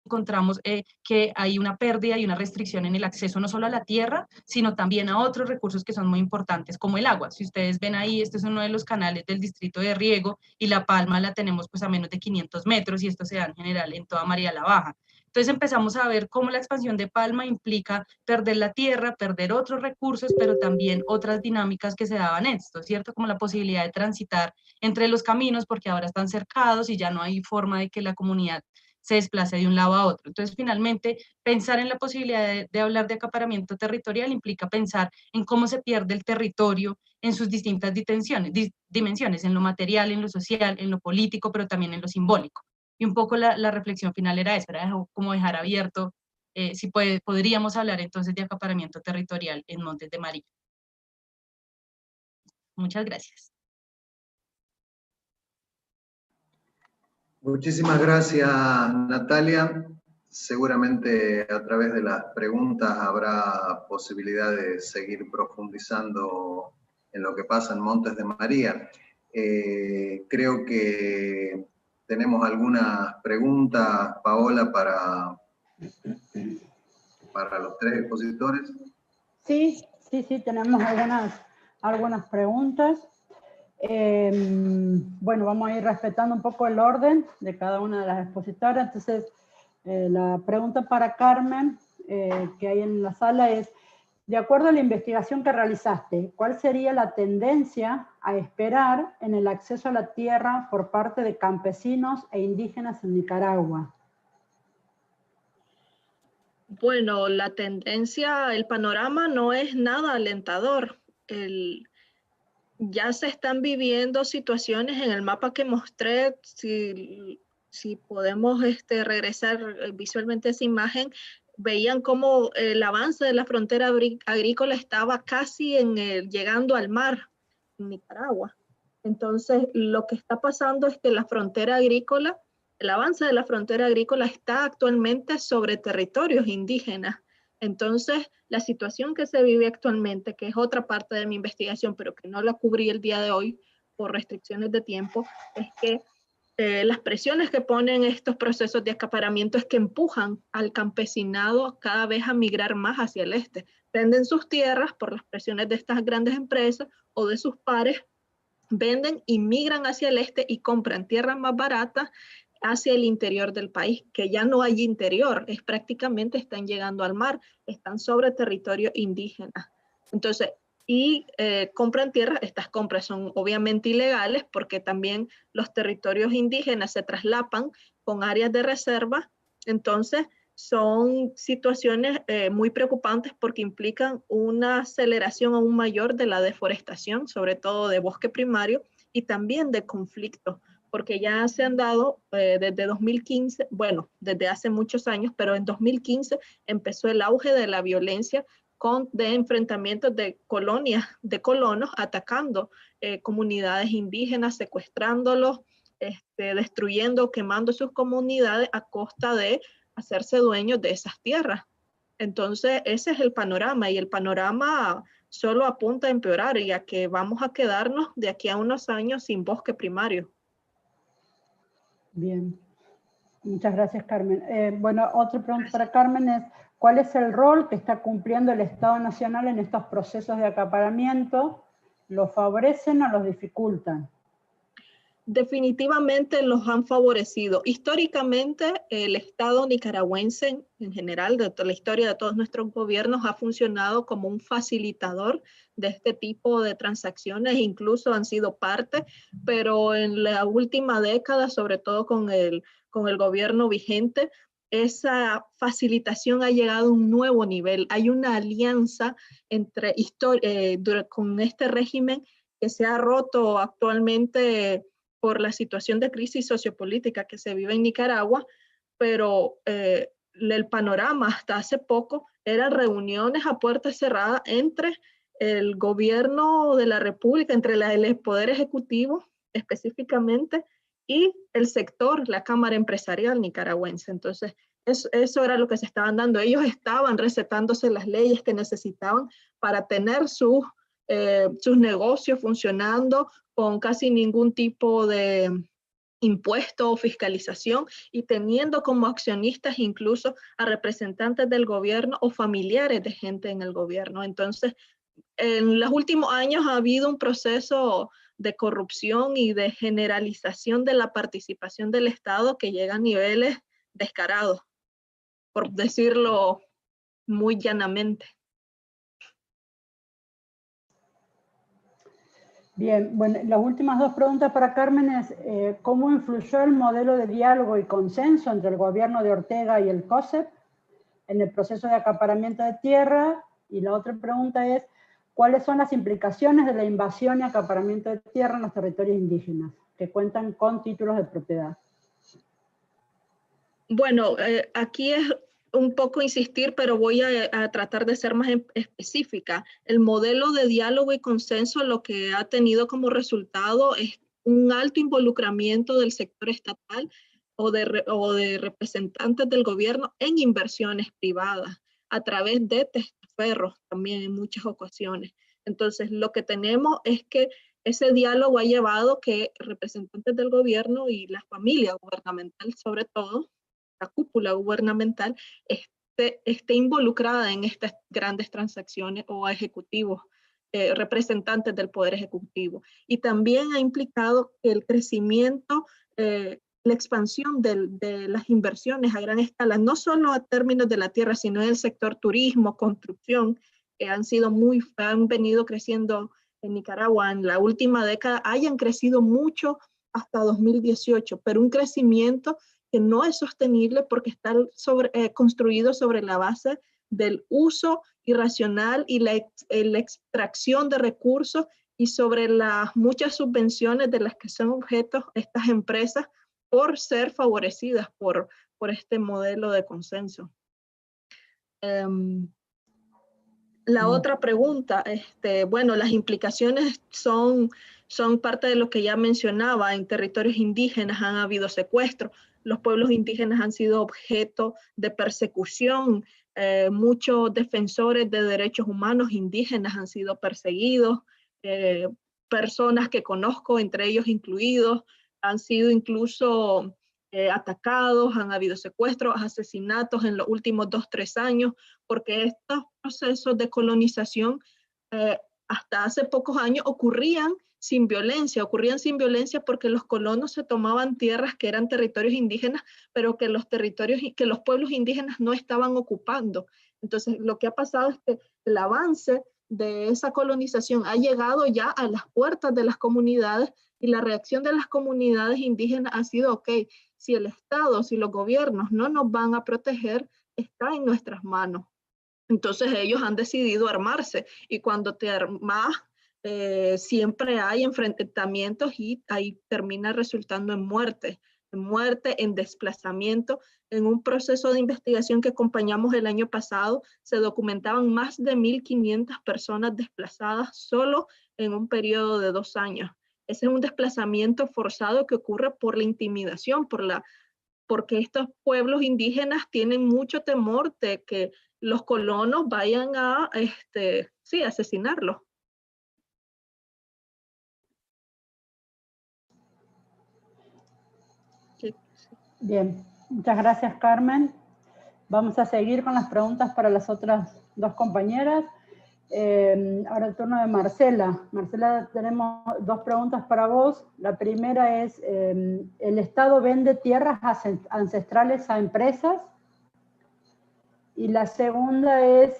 encontramos que hay una pérdida y una restricción en el acceso no solo a la tierra, sino también a otros recursos que son muy importantes, como el agua. Si ustedes ven ahí, este es uno de los canales del distrito de riego, y La Palma la tenemos pues a menos de 500 metros, y esto se da en general en toda María la Baja. Entonces empezamos a ver cómo la expansión de Palma implica perder la tierra, perder otros recursos, pero también otras dinámicas que se daban esto, ¿cierto? Como la posibilidad de transitar entre los caminos, porque ahora están cercados y ya no hay forma de que la comunidad se desplace de un lado a otro. Entonces, finalmente, pensar en la posibilidad de hablar de acaparamiento territorial implica pensar en cómo se pierde el territorio en sus distintas dimensiones, en lo material, en lo social, en lo político, pero también en lo simbólico. Y un poco la reflexión final era esa, era como dejar abierto si podríamos hablar entonces de acaparamiento territorial en Montes de María. Muchas gracias. Muchísimas gracias, Natalia. Seguramente a través de las preguntas habrá posibilidad de seguir profundizando en lo que pasa en Montes de María. Creo que tenemos algunas preguntas, Paola, para los tres expositores. Sí, tenemos algunas preguntas. Bueno, vamos a ir respetando un poco el orden de cada una de las expositoras. Entonces, la pregunta para Carmen, que hay en la sala es, de acuerdo a la investigación que realizaste, ¿cuál sería la tendencia a esperar en el acceso a la tierra por parte de campesinos e indígenas en Nicaragua? Bueno, la tendencia, el panorama no es nada alentador. Ya se están viviendo situaciones en el mapa que mostré. Si podemos regresar visualmente a esa imagen, veían cómo el avance de la frontera agrícola estaba casi llegando al mar en Nicaragua. Entonces, lo que está pasando es que la frontera agrícola, el avance de la frontera agrícola está actualmente sobre territorios indígenas. Entonces, la situación que se vive actualmente, que es otra parte de mi investigación, pero que no la cubrí el día de hoy por restricciones de tiempo, es que las presiones que ponen estos procesos de acaparamiento es que empujan al campesinado cada vez a migrar más hacia el este. Venden sus tierras por las presiones de estas grandes empresas o de sus pares, venden y migran hacia el este y compran tierras más baratas hacia el interior del país, que ya no hay interior, prácticamente están llegando al mar, están sobre territorio indígena. Entonces, y compran tierras. Estas compras son obviamente ilegales porque también los territorios indígenas se traslapan con áreas de reserva. Entonces, son situaciones muy preocupantes porque implican una aceleración aún mayor de la deforestación, sobre todo de bosque primario y también de conflictos, porque ya se han dado desde 2015, bueno, desde hace muchos años, pero en 2015 empezó el auge de la violencia de enfrentamientos de colonias, de colonos atacando comunidades indígenas, secuestrándolos, destruyendo, quemando sus comunidades a costa de hacerse dueños de esas tierras. Entonces, ese es el panorama, y el panorama solo apunta a empeorar y a que vamos a quedarnos de aquí a unos años sin bosque primario. Bien, muchas gracias, Carmen. Bueno, otra pregunta para Carmen es, ¿cuál es el rol que está cumpliendo el Estado Nacional en estos procesos de acaparamiento? ¿Los favorecen o los dificultan? Definitivamente los han favorecido. Históricamente, el Estado nicaragüense en general, de toda la historia de todos nuestros gobiernos, ha funcionado como un facilitador de este tipo de transacciones, incluso han sido parte, pero en la última década, sobre todo con el gobierno vigente, esa facilitación ha llegado a un nuevo nivel. Hay una alianza entre con este régimen que se ha roto actualmente por la situación de crisis sociopolítica que se vive en Nicaragua, pero el panorama hasta hace poco eran reuniones a puerta cerrada entre el gobierno de la República, entre el Poder Ejecutivo específicamente, y el sector, la Cámara Empresarial nicaragüense. Entonces, eso era lo que se estaban dando. Ellos estaban recetándose las leyes que necesitaban para tener sus negocios funcionando con casi ningún tipo de impuesto o fiscalización, y teniendo como accionistas incluso a representantes del gobierno o familiares de gente en el gobierno. Entonces, en los últimos años ha habido un proceso de corrupción y de generalización de la participación del Estado que llega a niveles descarados, por decirlo muy llanamente. Bien, bueno, las últimas dos preguntas para Carmen es, ¿cómo influyó el modelo de diálogo y consenso entre el gobierno de Ortega y el COSEP en el proceso de acaparamiento de tierra? Y la otra pregunta es, ¿cuáles son las implicaciones de la invasión y acaparamiento de tierra en los territorios indígenas que cuentan con títulos de propiedad? Bueno, aquí es un poco insistir, pero voy a tratar de ser más específica. El modelo de diálogo y consenso lo que ha tenido como resultado es un alto involucramiento del sector estatal o de representantes del gobierno en inversiones privadas a través de testaferros también en muchas ocasiones. Entonces, lo que tenemos es que ese diálogo ha llevado que representantes del gobierno y la familia gubernamental, sobre todo, la cúpula gubernamental, esté involucrada en estas grandes transacciones, o ejecutivos, representantes del Poder Ejecutivo. Y también ha implicado que el crecimiento, la expansión de las inversiones a gran escala, no solo a términos de la tierra, sino en el sector turismo, construcción, que han venido creciendo en Nicaragua en la última década, hayan crecido mucho hasta 2018, pero un crecimiento que no es sostenible porque está construido sobre la base del uso irracional y la extracción de recursos, y sobre las muchas subvenciones de las que son objetos estas empresas por ser favorecidas por este modelo de consenso. La otra pregunta, bueno, las implicaciones son parte de lo que ya mencionaba. En territorios indígenas han habido secuestros, los pueblos indígenas han sido objeto de persecución, muchos defensores de derechos humanos indígenas han sido perseguidos, personas que conozco, entre ellos incluidos, han sido incluso atacados, han habido secuestros, asesinatos en los últimos 2-3 años, porque estos procesos de colonización hasta hace pocos años ocurrían sin violencia porque los colonos se tomaban tierras que eran territorios indígenas, pero que los pueblos indígenas no estaban ocupando. Entonces, lo que ha pasado es que el avance de esa colonización ha llegado ya a las puertas de las comunidades, y la reacción de las comunidades indígenas ha sido, ok, si el Estado, si los gobiernos no nos van a proteger, está en nuestras manos. Entonces ellos han decidido armarse, y cuando te armas, siempre hay enfrentamientos y ahí termina resultando en muerte, en desplazamiento. En un proceso de investigación que acompañamos el año pasado, se documentaban más de 1.500 personas desplazadas solo en un periodo de 2 años. Ese es un desplazamiento forzado que ocurre por la intimidación, porque estos pueblos indígenas tienen mucho temor de que los colonos vayan a asesinarlos. Bien, muchas gracias, Carmen. Vamos a seguir con las preguntas para las otras dos compañeras. Ahora el turno de Marcela. Marcela, tenemos 2 preguntas para vos. La primera es, ¿el Estado vende tierras ancestrales a empresas? Y la segunda es,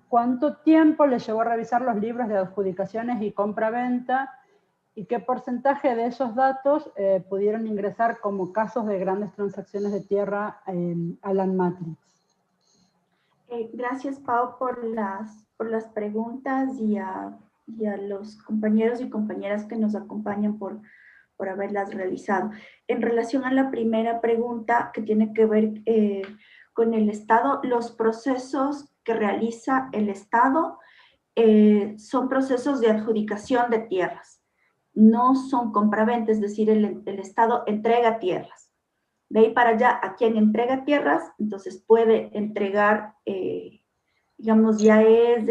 ¿cuánto tiempo le llevó a revisar los libros de adjudicaciones y compra-venta? ¿Y qué porcentaje de esos datos pudieron ingresar como casos de grandes transacciones de tierra a Landmatrix? Gracias, Pau, por las preguntas, y a los compañeros y compañeras que nos acompañan por haberlas realizado. En relación a la primera pregunta, que tiene que ver con el Estado, los procesos que realiza el Estado son procesos de adjudicación de tierras. No son compraventa, es decir, el Estado entrega tierras. De ahí para allá, a quien entrega tierras, entonces puede entregar, digamos, ya es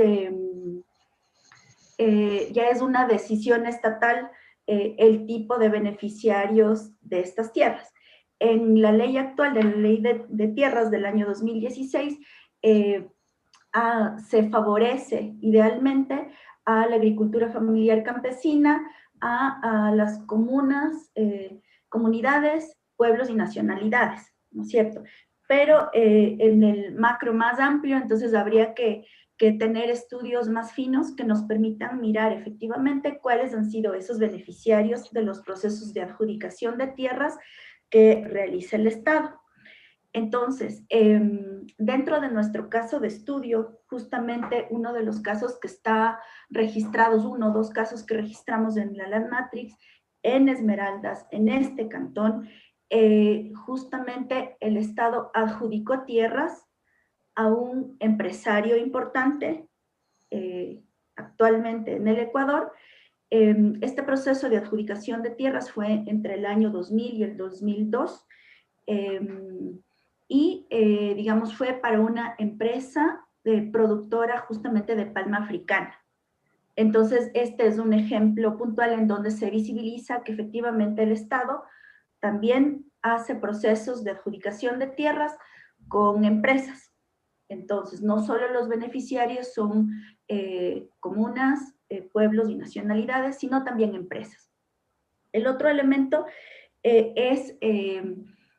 una decisión estatal el tipo de beneficiarios de estas tierras. En la ley actual, de la ley de tierras del año 2016, se favorece idealmente a la agricultura familiar campesina, a las comunas, comunidades, pueblos y nacionalidades, ¿no es cierto? Pero en el macro más amplio, entonces habría que tener estudios más finos que nos permitan mirar efectivamente cuáles han sido esos beneficiarios de los procesos de adjudicación de tierras que realiza el Estado. Entonces, dentro de nuestro caso de estudio, justamente uno de los casos que está registrados, 1 o 2 casos que registramos en la Landmatrix, en Esmeraldas, en este cantón, justamente el Estado adjudicó tierras a un empresario importante, actualmente en el Ecuador. Este proceso de adjudicación de tierras fue entre el año 2000 y el 2002, digamos, fue para una empresa productora justamente de palma africana. Entonces, este es un ejemplo puntual en donde se visibiliza que efectivamente el Estado también hace procesos de adjudicación de tierras con empresas. Entonces, no solo los beneficiarios son comunas, pueblos y nacionalidades, sino también empresas. El otro elemento es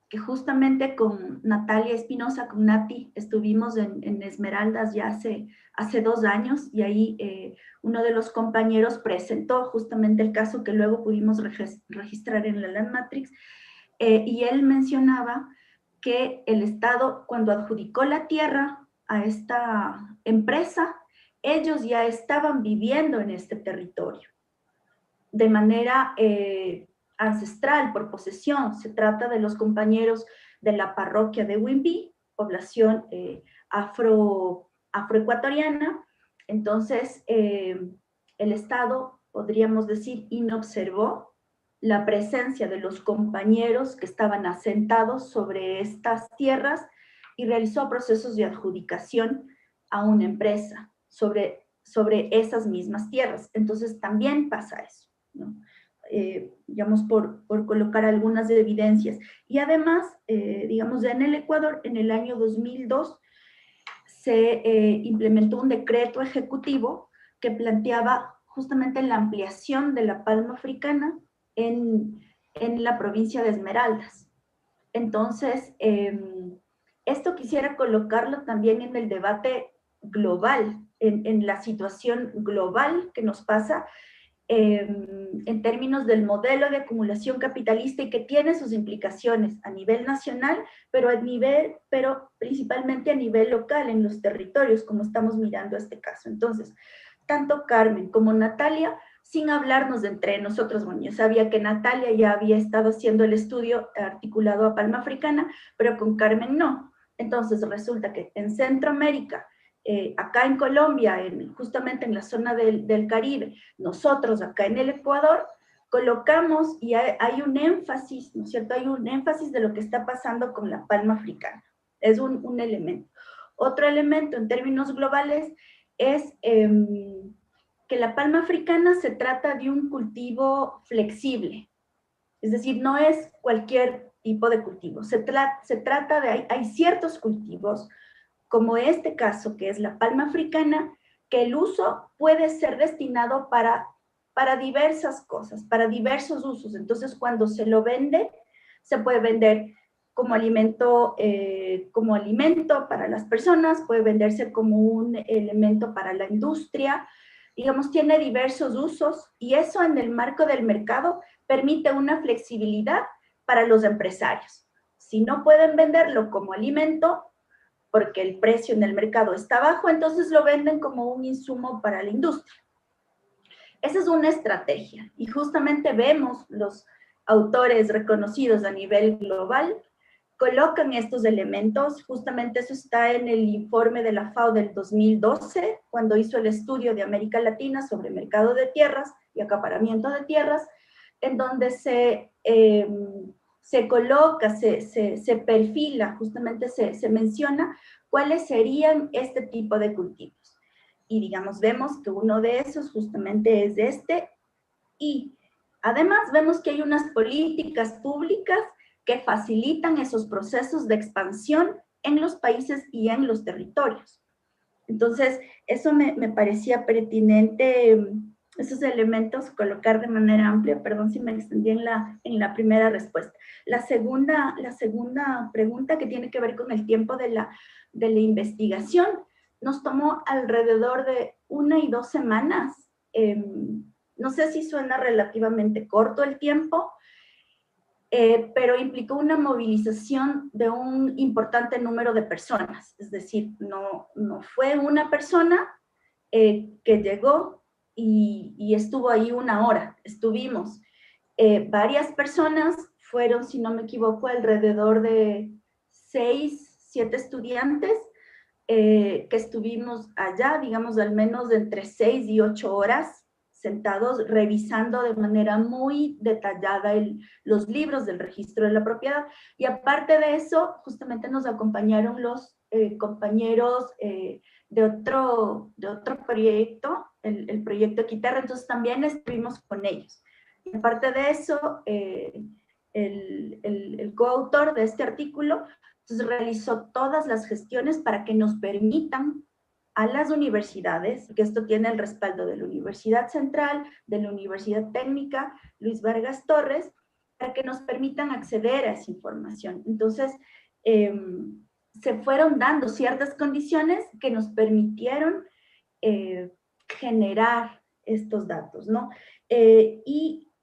que justamente con Natalia Espinosa, con Nati, estuvimos en Esmeraldas ya hace 2 años, y ahí uno de los compañeros presentó justamente el caso que luego pudimos registrar en la Landmatrix, y él mencionaba que el Estado, cuando adjudicó la tierra a esta empresa, ellos ya estaban viviendo en este territorio de manera ancestral, por posesión. Se trata de los compañeros de la parroquia de Wimbí, población afroecuatoriana. Entonces, el Estado, podríamos decir, inobservó la presencia de los compañeros que estaban asentados sobre estas tierras y realizó procesos de adjudicación a una empresa sobre esas mismas tierras. Entonces, también pasa eso, ¿no? Digamos, por colocar algunas evidencias. Y además, digamos, en el Ecuador, en el año 2002, se implementó un decreto ejecutivo que planteaba justamente la ampliación de la palma africana en la provincia de Esmeraldas. Entonces, esto quisiera colocarlo también en el debate global en la situación global que nos pasa, en términos del modelo de acumulación capitalista y que tiene sus implicaciones a nivel nacional, pero principalmente a nivel local, en los territorios, como estamos mirando este caso. Entonces, tanto Carmen como Natalia, sin hablarnos entre nosotros, bueno, yo sabía que Natalia ya había estado haciendo el estudio articulado a Palma Africana, pero con Carmen no. Entonces resulta que en Centroamérica, acá en Colombia, justamente en la zona del Caribe, nosotros acá en el Ecuador, colocamos y hay un énfasis, ¿no es cierto? Hay un énfasis de lo que está pasando con la palma africana. Es un elemento. Otro elemento en términos globales es que la palma africana se trata de un cultivo flexible. Es decir, no es cualquier tipo de cultivo. Se trata de, hay ciertos cultivos, como este caso, que es la palma africana, que el uso puede ser destinado para diversas cosas, para diversos usos. Entonces, cuando se lo vende, se puede vender como alimento para las personas, puede venderse como un elemento para la industria, digamos, tiene diversos usos, y eso en el marco del mercado permite una flexibilidad para los empresarios. Si no pueden venderlo como alimento, porque el precio en el mercado está bajo, entonces lo venden como un insumo para la industria. Esa es una estrategia, y justamente vemos los autores reconocidos a nivel global colocan estos elementos. Justamente eso está en el informe de la FAO del 2012, cuando hizo el estudio de América Latina sobre mercado de tierras y acaparamiento de tierras, en donde se coloca, se perfila, justamente se menciona cuáles serían este tipo de cultivos. Y digamos, vemos que uno de esos justamente es este, y además vemos que hay unas políticas públicas que facilitan esos procesos de expansión en los países y en los territorios. Entonces, eso me parecía pertinente, esos elementos, colocar de manera amplia. Perdón si me extendí en la primera respuesta. La segunda pregunta, que tiene que ver con el tiempo de la investigación, nos tomó alrededor de 1 y 2 semanas. No sé si suena relativamente corto el tiempo, pero implicó una movilización de un importante número de personas. Es decir, no fue una persona que llegó y estuvo ahí 1 hora. Estuvimos varias personas, fueron, si no me equivoco, alrededor de 6, 7 estudiantes que estuvimos allá, digamos, al menos de entre 6 y 8 horas, sentados revisando de manera muy detallada los libros del registro de la propiedad. Y aparte de eso, justamente nos acompañaron los compañeros de otro proyecto, el proyecto Equiterra, entonces también estuvimos con ellos. Y aparte de eso, el coautor de este artículo, entonces, realizó todas las gestiones para que nos permitan a las universidades, que esto tiene el respaldo de la Universidad Central, de la Universidad Técnica Luis Vargas Torres, para que nos permitan acceder a esa información. Entonces, se fueron dando ciertas condiciones que nos permitieron generar estos datos, ¿no? Y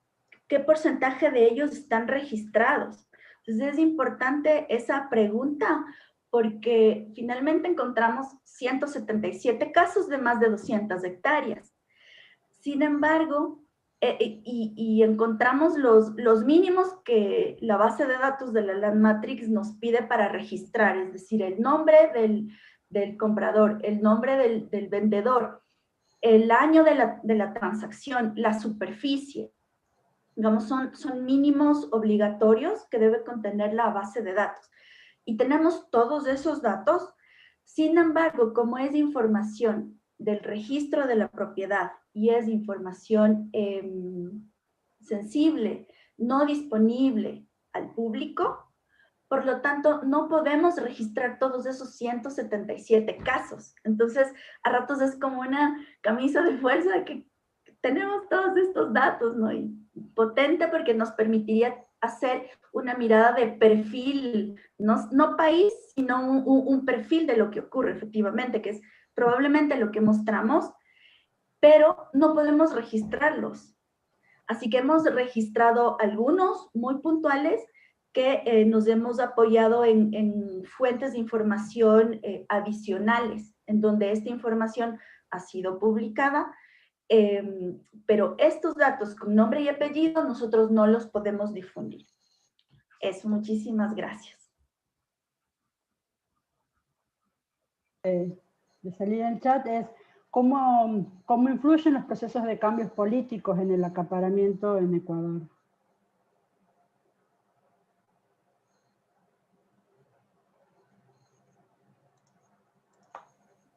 qué porcentaje de ellos están registrados. Entonces es importante esa pregunta, porque finalmente encontramos 177 casos de más de 200 hectáreas. Sin embargo, y encontramos los mínimos que la base de datos de la Land Matrix nos pide para registrar, es decir, el nombre del comprador, el nombre del vendedor, el año de la transacción, la superficie. Digamos, son mínimos obligatorios que debe contener la base de datos. Y tenemos todos esos datos. Sin embargo, como es información del registro de la propiedad y es información sensible, no disponible al público, por lo tanto, no podemos registrar todos esos 177 casos. Entonces, a ratos es como una camisa de fuerza que tenemos todos estos datos, ¿no? Y potente, porque nos permitiría hacer una mirada de perfil, no país, sino un perfil de lo que ocurre efectivamente, que es probablemente lo que mostramos, pero no podemos registrarlos. Así que hemos registrado algunos muy puntuales que nos hemos apoyado en fuentes de información adicionales, en donde esta información ha sido publicada, pero estos datos con nombre y apellido nosotros no los podemos difundir. Eso, muchísimas gracias. De salir en chat es ¿cómo influyen los procesos de cambios políticos en el acaparamiento en Ecuador?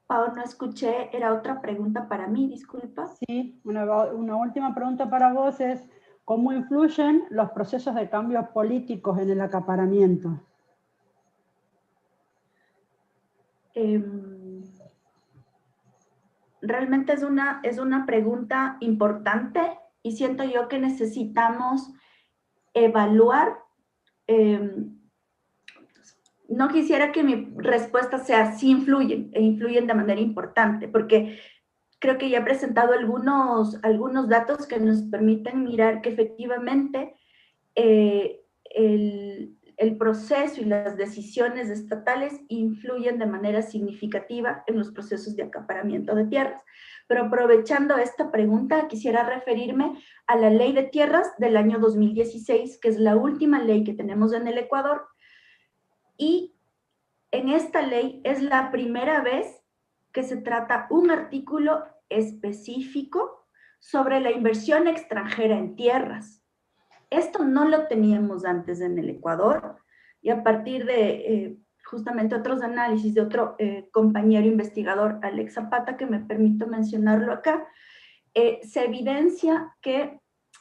Pau, no escuché, era otra pregunta para mí, disculpa. Sí, una última pregunta para vos es ¿cómo influyen los procesos de cambios políticos en el acaparamiento? Realmente es una pregunta importante y siento yo que necesitamos evaluar. No quisiera que mi respuesta sea sí influyen, e influyen de manera importante, porque creo que ya he presentado algunos datos que nos permiten mirar que efectivamente el proceso y las decisiones estatales influyen de manera significativa en los procesos de acaparamiento de tierras. Pero aprovechando esta pregunta, quisiera referirme a la Ley de Tierras del año 2016, que es la última ley que tenemos en el Ecuador. Y en esta ley es la primera vez que se trata un artículo específico sobre la inversión extranjera en tierras. Esto no lo teníamos antes en el Ecuador y a partir de justamente otros análisis de otro compañero investigador, Alex Zapata, que me permito mencionarlo acá, se evidencia que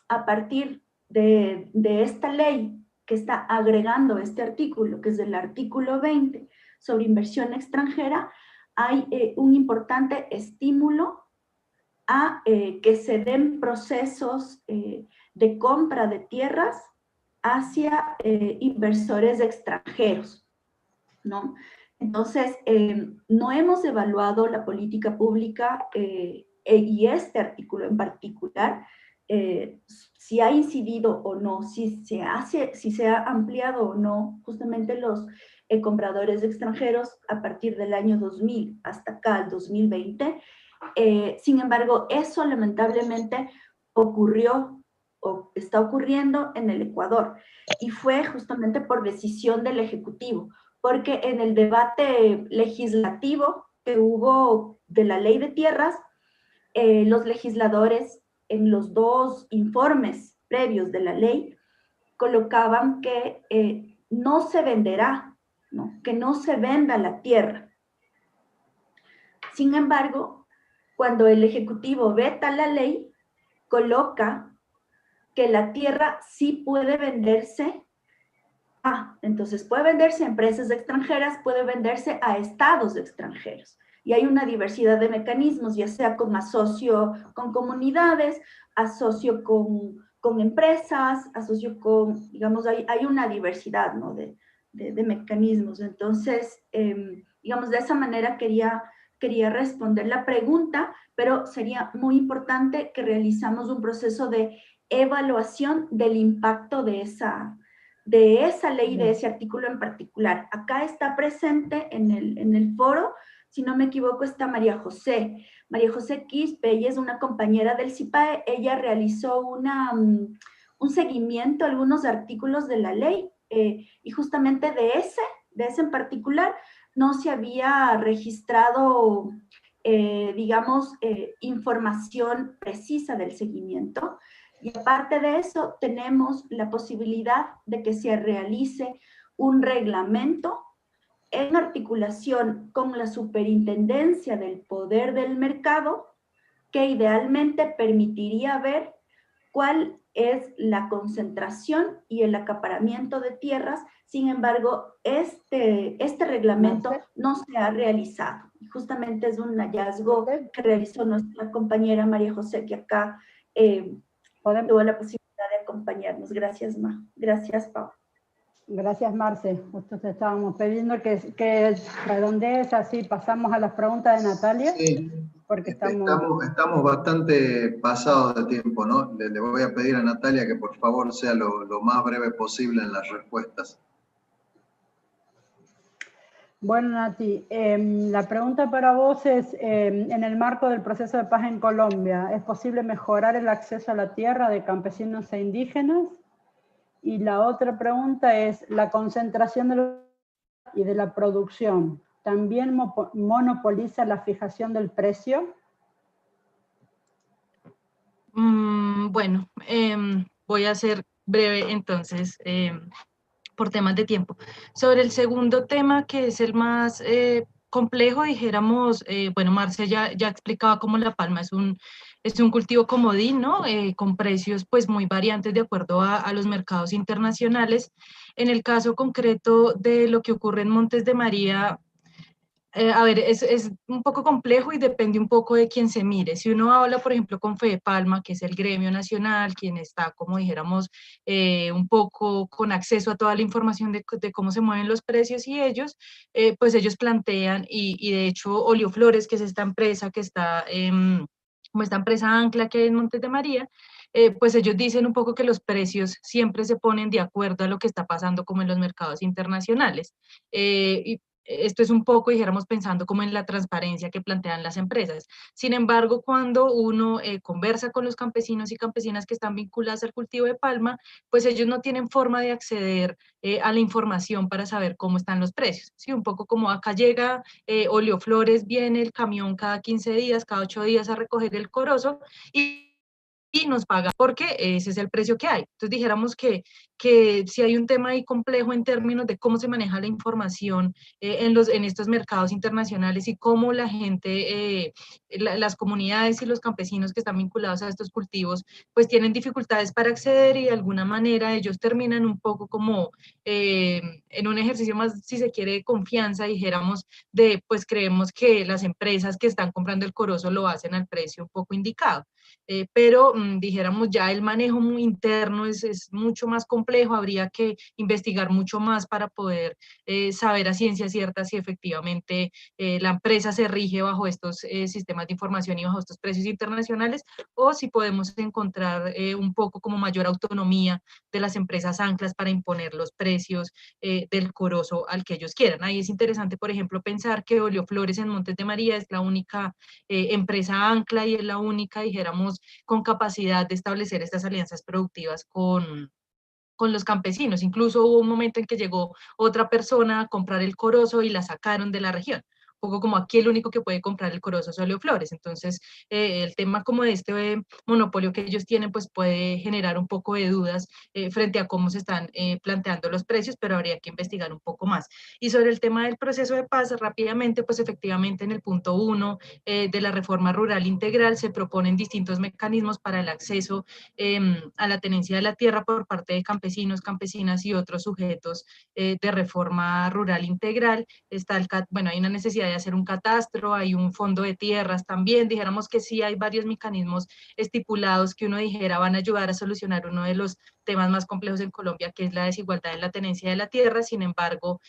a partir de esta ley que está agregando este artículo, que es el artículo 20 sobre inversión extranjera, hay un importante estímulo a que se den procesos de compra de tierras hacia inversores extranjeros, ¿no? Entonces, no hemos evaluado la política pública y este artículo en particular, si ha incidido o no, si se ha ampliado o no justamente los compradores extranjeros a partir del año 2000 hasta acá, el 2020. Sin embargo, eso lamentablemente ocurrió o está ocurriendo en el Ecuador y fue justamente por decisión del Ejecutivo, porque en el debate legislativo que hubo de la Ley de Tierras, los legisladores en los dos informes previos de la ley colocaban que no se venderá, ¿no? Que no se venda la tierra. Sin embargo, cuando el Ejecutivo veta la ley, coloca que la tierra sí puede venderse. Entonces puede venderse a empresas extranjeras, puede venderse a estados extranjeros. Y hay una diversidad de mecanismos, ya sea con asocio con comunidades, asocio con empresas, asocio con, digamos, hay una diversidad, ¿no? de mecanismos. Entonces, digamos, de esa manera quería responder la pregunta, pero sería muy importante que realizamos un proceso de evaluación del impacto de esa ley, de ese artículo en particular. Acá está presente en el foro, si no me equivoco, está María José Quispe. Ella es una compañera del CIPAE. Ella realizó un seguimiento a algunos artículos de la ley y justamente de ese en particular no se había registrado, digamos, información precisa del seguimiento. Y aparte de eso, tenemos la posibilidad de que se realice un reglamento en articulación con la Superintendencia del Poder del Mercado, que idealmente permitiría ver cuál es la concentración y el acaparamiento de tierras. Sin embargo, este reglamento no se ha realizado. Y justamente es un hallazgo que realizó nuestra compañera María José, que acá tuvo la posibilidad de acompañarnos. Gracias, Ma. Gracias, Pau. Gracias, Marce. Justo te estábamos pidiendo que redondees, así pasamos a las preguntas de Natalia. Sí, porque estamos bastante pasados de tiempo, ¿no? Le voy a pedir a Natalia que por favor sea lo más breve posible en las respuestas. Bueno, Nati, la pregunta para vos es, en el marco del proceso de paz en Colombia, ¿es posible mejorar el acceso a la tierra de campesinos e indígenas? Y la otra pregunta es, ¿la concentración de la producción también monopoliza la fijación del precio? Bueno, voy a ser breve entonces, por temas de tiempo. Sobre el segundo tema, que es el más complejo, dijéramos, bueno, Marce ya explicaba cómo la palma es un cultivo comodín, ¿no? Con precios pues muy variantes de acuerdo a los mercados internacionales. En el caso concreto de lo que ocurre en Montes de María, a ver, es un poco complejo y depende un poco de quién se mire. Si uno habla, por ejemplo, con Fedepalma, que es el gremio nacional, quien está, como dijéramos, un poco con acceso a toda la información de cómo se mueven los precios y ellos, pues ellos plantean, y de hecho Olioflores, que es esta empresa que está, como esta empresa ancla que hay en Montes de María, pues ellos dicen un poco que los precios siempre se ponen de acuerdo a lo que está pasando como en los mercados internacionales. Y esto es un poco, dijéramos, pensando como en la transparencia que plantean las empresas. Sin embargo, cuando uno conversa con los campesinos y campesinas que están vinculadas al cultivo de palma, pues ellos no tienen forma de acceder a la información para saber cómo están los precios. Sí, un poco como acá llega Olioflores, viene el camión cada 15 días, cada 8 días a recoger el corozo y nos paga porque ese es el precio que hay. Entonces dijéramos que si hay un tema ahí complejo en términos de cómo se maneja la información en estos mercados internacionales y cómo la gente, las comunidades y los campesinos que están vinculados a estos cultivos, pues tienen dificultades para acceder y de alguna manera ellos terminan un poco como en un ejercicio más, si se quiere, de confianza, dijéramos, de pues creemos que las empresas que están comprando el corozo lo hacen al precio un poco indicado. Pero dijéramos ya el manejo muy interno es mucho más complejo, habría que investigar mucho más para poder saber a ciencia cierta si efectivamente la empresa se rige bajo estos sistemas de información y bajo estos precios internacionales o si podemos encontrar un poco como mayor autonomía de las empresas anclas para imponer los precios del corozo al que ellos quieran. Ahí es interesante, por ejemplo, pensar que Olioflores en Montes de María es la única empresa ancla y es la única, dijéramos, con capacidad de establecer estas alianzas productivas con los campesinos. Incluso hubo un momento en que llegó otra persona a comprar el corozo y la sacaron de la región. Un poco como aquí el único que puede comprar el corozo es Olioflores. Entonces, el tema como de este monopolio que ellos tienen, pues puede generar un poco de dudas frente a cómo se están planteando los precios, pero habría que investigar un poco más. Y sobre el tema del proceso de paz, rápidamente, pues efectivamente en el punto 1 de la reforma rural integral se proponen distintos mecanismos para el acceso a la tenencia de la tierra por parte de campesinos, campesinas y otros sujetos de reforma rural integral. Está bueno, hay una necesidad de hacer un catastro, hay un fondo de tierras también, dijéramos que sí hay varios mecanismos estipulados que uno dijera van a ayudar a solucionar uno de los temas más complejos en Colombia, que es la desigualdad en la tenencia de la tierra. Sin embargo,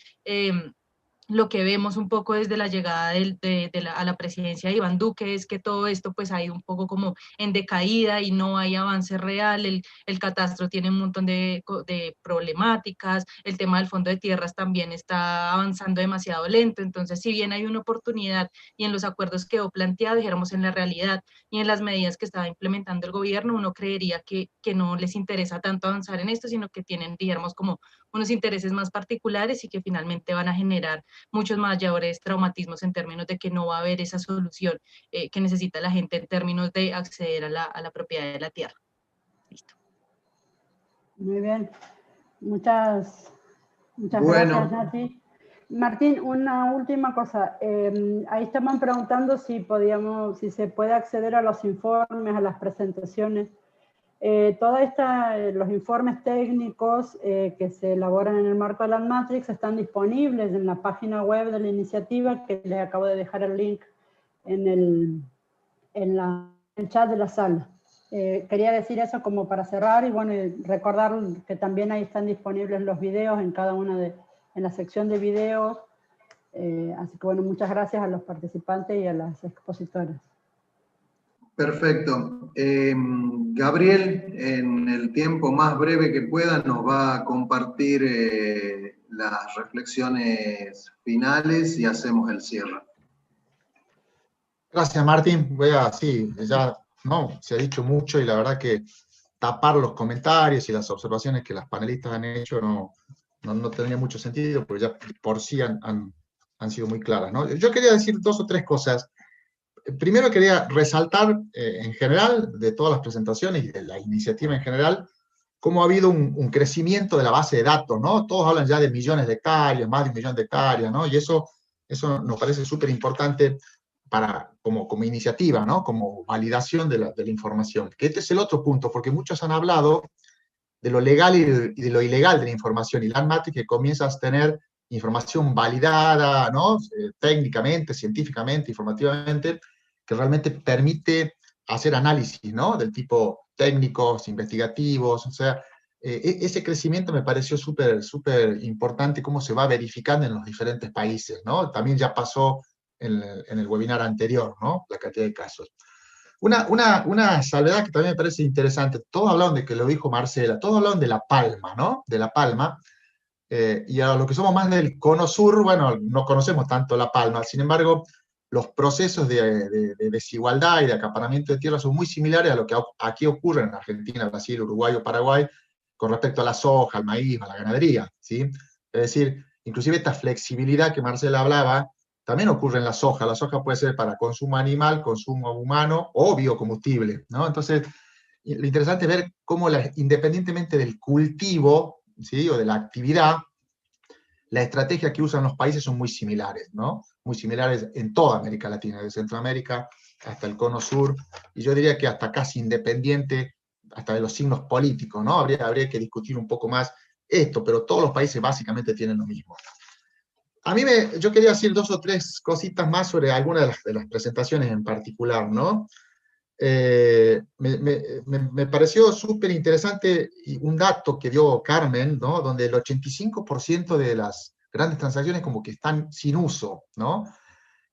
lo que vemos un poco desde la llegada a la presidencia de Iván Duque es que todo esto pues ha ido un poco como en decaída y no hay avance real, el catastro tiene un montón de problemáticas, el tema del fondo de tierras también está avanzando demasiado lento, entonces si bien hay una oportunidad y en los acuerdos quedó planteado, dijéramos en la realidad y en las medidas que estaba implementando el gobierno, uno creería que no les interesa tanto avanzar en esto, sino que tienen, dijéramos, como unos intereses más particulares y que finalmente van a generar muchos mayores traumatismos en términos de que no va a haber esa solución que necesita la gente en términos de acceder a la propiedad de la tierra. Listo. Muy bien. Muchas gracias, Nati. Martín, una última cosa. Ahí estaban preguntando si se puede acceder a los informes, a las presentaciones. Los informes técnicos que se elaboran en el marco de la Matrix están disponibles en la página web de la iniciativa, que les acabo de dejar el link en el chat de la sala. Quería decir eso como para cerrar y bueno, recordar que también ahí están disponibles los videos en cada una en la sección de videos. Así que bueno, muchas gracias a los participantes y a las expositoras. Perfecto. Gabriel, en el tiempo más breve que pueda, nos va a compartir las reflexiones finales y hacemos el cierre. Gracias, Martín. Sí, ya no, se ha dicho mucho y la verdad que tapar los comentarios y las observaciones que las panelistas han hecho no tendría mucho sentido, porque ya por sí han sido muy claras, ¿no? Yo quería decir 2 o 3 cosas. Primero quería resaltar en general, de todas las presentaciones y de la iniciativa en general, cómo ha habido un crecimiento de la base de datos, ¿no? Todos hablan ya de millones de hectáreas, más de 1 millón de hectáreas, ¿no? Y eso nos parece súper importante como iniciativa, ¿no? Como validación de la información. Que este es el otro punto, porque muchos han hablado de lo legal y de lo ilegal de la información, y Landmatrix que comienzas a tener información validada, ¿no? Técnicamente, científicamente, informativamente, que realmente permite hacer análisis, ¿no? Del tipo técnicos, investigativos, o sea, ese crecimiento me pareció súper importante, cómo se va verificando en los diferentes países, ¿no? También ya pasó en el webinar anterior, ¿no? La cantidad de casos. Una salvedad que también me parece interesante, todos hablaron de que lo dijo Marcela, todos hablaron de La Palma, ¿no? De La Palma, y a los que somos más del cono sur, bueno, no conocemos tanto La Palma, sin embargo, los procesos de desigualdad y de acaparamiento de tierra son muy similares a lo que aquí ocurre en Argentina, Brasil, Uruguay o Paraguay, con respecto a la soja, al maíz, a la ganadería, ¿sí? Es decir, inclusive esta flexibilidad que Marcela hablaba, también ocurre en la soja. La soja puede ser para consumo animal, consumo humano o biocombustible, ¿no? Entonces, lo interesante es ver cómo, independientemente del cultivo, ¿sí? O de la actividad, la estrategia que usan los países son muy similares, ¿no? Muy similares en toda América Latina, de Centroamérica hasta el cono sur, y yo diría que hasta casi independiente, hasta de los signos políticos, ¿no? Habría que discutir un poco más esto, pero todos los países básicamente tienen lo mismo. Yo quería decir 2 o 3 cositas más sobre algunas de las presentaciones en particular, ¿no? Me pareció súper interesante un dato que dio Carmen, ¿no? Donde el 85% de las grandes transacciones como que están sin uso, ¿no?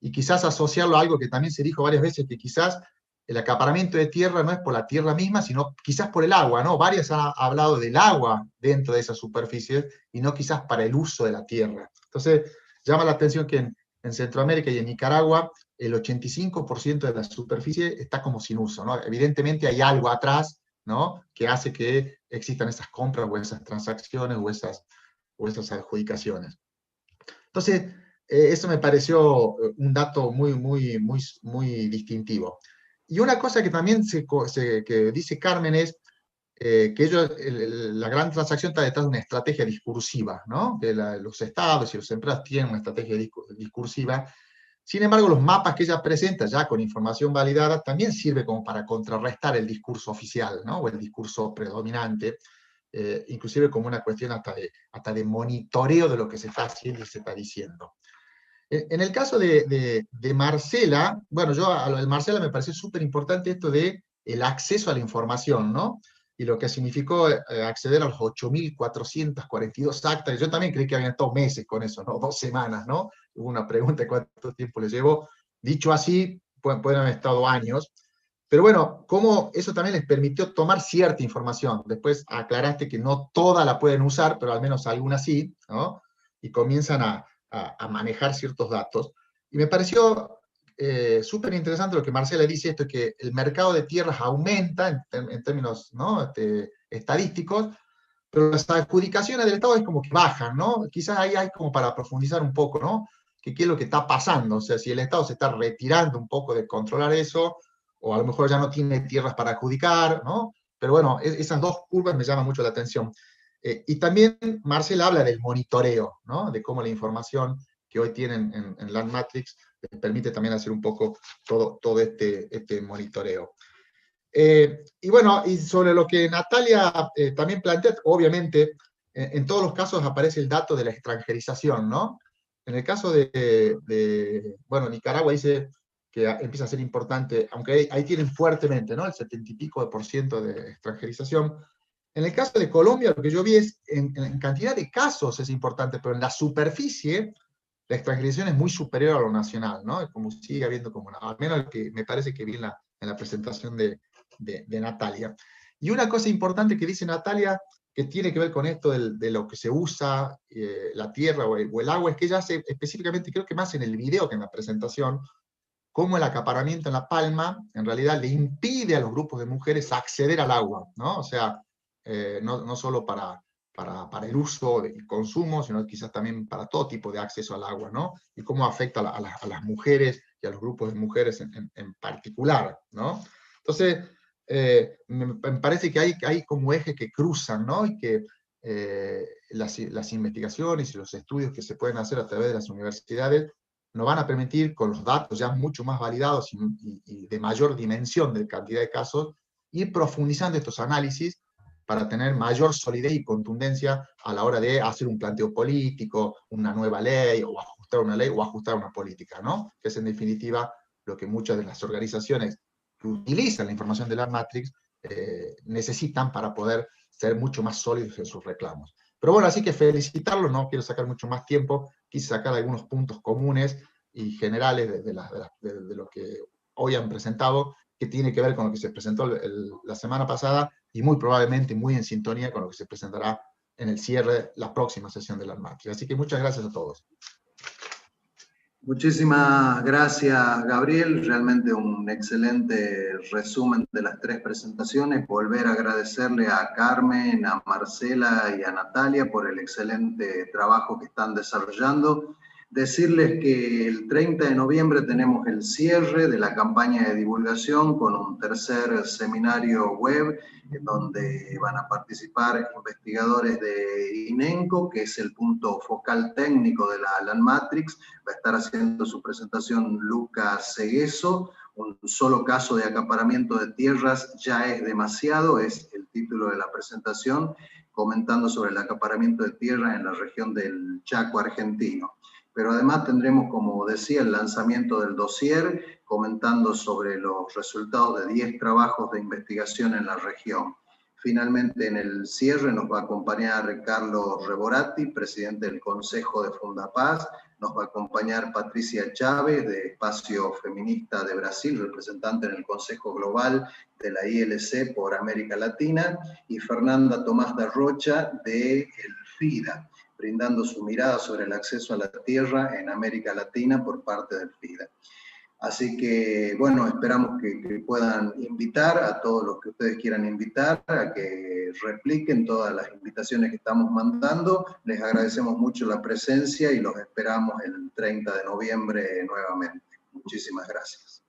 Y quizás asociarlo a algo que también se dijo varias veces, que quizás el acaparamiento de tierra no es por la tierra misma, sino quizás por el agua, ¿no? Varias han hablado del agua dentro de esas superficies y no quizás para el uso de la tierra. Entonces, llama la atención que en Centroamérica y en Nicaragua el 85% de la superficie está como sin uso, ¿no? Evidentemente hay algo atrás, ¿no? Que hace que existan esas compras o esas transacciones o esas adjudicaciones. Entonces, eso me pareció un dato muy distintivo. Y una cosa que también que dice Carmen es que la gran transacción está detrás de una estrategia discursiva, ¿no? Que los estados y las empresas tienen una estrategia discursiva. Sin embargo, los mapas que ella presenta, ya con información validada, también sirve como para contrarrestar el discurso oficial, ¿no? O el discurso predominante, inclusive como una cuestión hasta de monitoreo de lo que se está haciendo y se está diciendo. En el caso de Marcela, bueno, a lo de Marcela me pareció súper importante esto de el acceso a la información, ¿no? Y lo que significó acceder a los 8.442 actas. Yo también creí que habían estado meses con eso, ¿no? 2 semanas, ¿no? Hubo una pregunta de cuánto tiempo les llevó. Dicho así, pueden haber estado años. Pero bueno, cómo eso también les permitió tomar cierta información. Después aclaraste que no toda la pueden usar, pero al menos algunas sí, ¿no? Y comienzan a manejar ciertos datos. Y me pareció súper interesante lo que Marcela dice, esto es que el mercado de tierras aumenta en términos, ¿no? Estadísticos, pero las adjudicaciones del Estado es como que bajan, ¿no? Quizás ahí hay como para profundizar un poco, ¿no? ¿Qué es lo que está pasando? O sea, si el Estado se está retirando un poco de controlar eso, o a lo mejor ya no tiene tierras para adjudicar, ¿no? Pero bueno, esas 2 curvas me llaman mucho la atención. Y también Marcela habla del monitoreo, ¿no? De cómo la información que hoy tienen en Landmatrix les permite también hacer un poco todo este monitoreo. Y bueno, y sobre lo que Natalia también plantea, obviamente, en todos los casos aparece el dato de la extranjerización, ¿no? En el caso bueno, Nicaragua dice que empieza a ser importante, aunque ahí tienen fuertemente, ¿no?, el 70 y pico de % de extranjerización. En el caso de Colombia, lo que yo vi es, en cantidad de casos es importante, pero en la superficie, la extranjerización es muy superior a lo nacional, ¿no? Es como sigue habiendo como al menos el que me parece que vi en la presentación de Natalia. Y una cosa importante que dice Natalia, que tiene que ver con esto de lo que se usa, la tierra o el agua, es que ella hace específicamente, creo que más en el video que en la presentación, cómo el acaparamiento en La Palma, en realidad, le impide a los grupos de mujeres acceder al agua, ¿no? O sea, no solo para el uso y consumo, sino quizás también para todo tipo de acceso al agua, ¿no? Y cómo afecta a las mujeres y a los grupos de mujeres en particular, ¿no? Entonces, me parece que hay como ejes que cruzan, ¿no? Y que las investigaciones y los estudios que se pueden hacer a través de las universidades nos van a permitir, con los datos ya mucho más validados y de mayor dimensión de cantidad de casos, ir profundizando estos análisis para tener mayor solidez y contundencia a la hora de hacer un planteo político, una nueva ley, o ajustar una ley, o ajustar una política, ¿no? Que es en definitiva lo que muchas de las organizaciones que utilizan la información de la Matrix necesitan para poder ser mucho más sólidos en sus reclamos. Pero bueno, así que felicitarlos, no quiero sacar mucho más tiempo, quise sacar algunos puntos comunes y generales de lo que hoy han presentado, que tiene que ver con lo que se presentó la semana pasada y muy probablemente muy en sintonía con lo que se presentará en el cierre, la próxima sesión de la Matrix. Así que muchas gracias a todos. Muchísimas gracias, Gabriel. Realmente un excelente resumen de las 3 presentaciones. Volver a agradecerle a Carmen, a Marcela y a Natalia por el excelente trabajo que están desarrollando. Decirles que el 30 de noviembre tenemos el cierre de la campaña de divulgación con un tercer seminario web en donde van a participar investigadores de INENCO, que es el punto focal técnico de la Matrix. Va a estar haciendo su presentación Lucas Segueso. Un solo caso de acaparamiento de tierras ya es demasiado, es el título de la presentación, comentando sobre el acaparamiento de tierras en la región del Chaco argentino. Pero además tendremos, como decía, el lanzamiento del dossier, comentando sobre los resultados de 10 trabajos de investigación en la región. Finalmente, en el cierre nos va a acompañar Carlos Reborati, presidente del Consejo de Fundapaz, nos va a acompañar Patricia Chávez, de Espacio Feminista de Brasil, representante en el Consejo Global de la ILC por América Latina, y Fernanda Tomás de Rocha, de el FIDA, brindando su mirada sobre el acceso a la tierra en América Latina por parte del FIDA. Así que, bueno, esperamos que puedan invitar a todos los que ustedes quieran invitar, a que repliquen todas las invitaciones que estamos mandando. Les agradecemos mucho la presencia y los esperamos el 30 de noviembre nuevamente. Muchísimas gracias.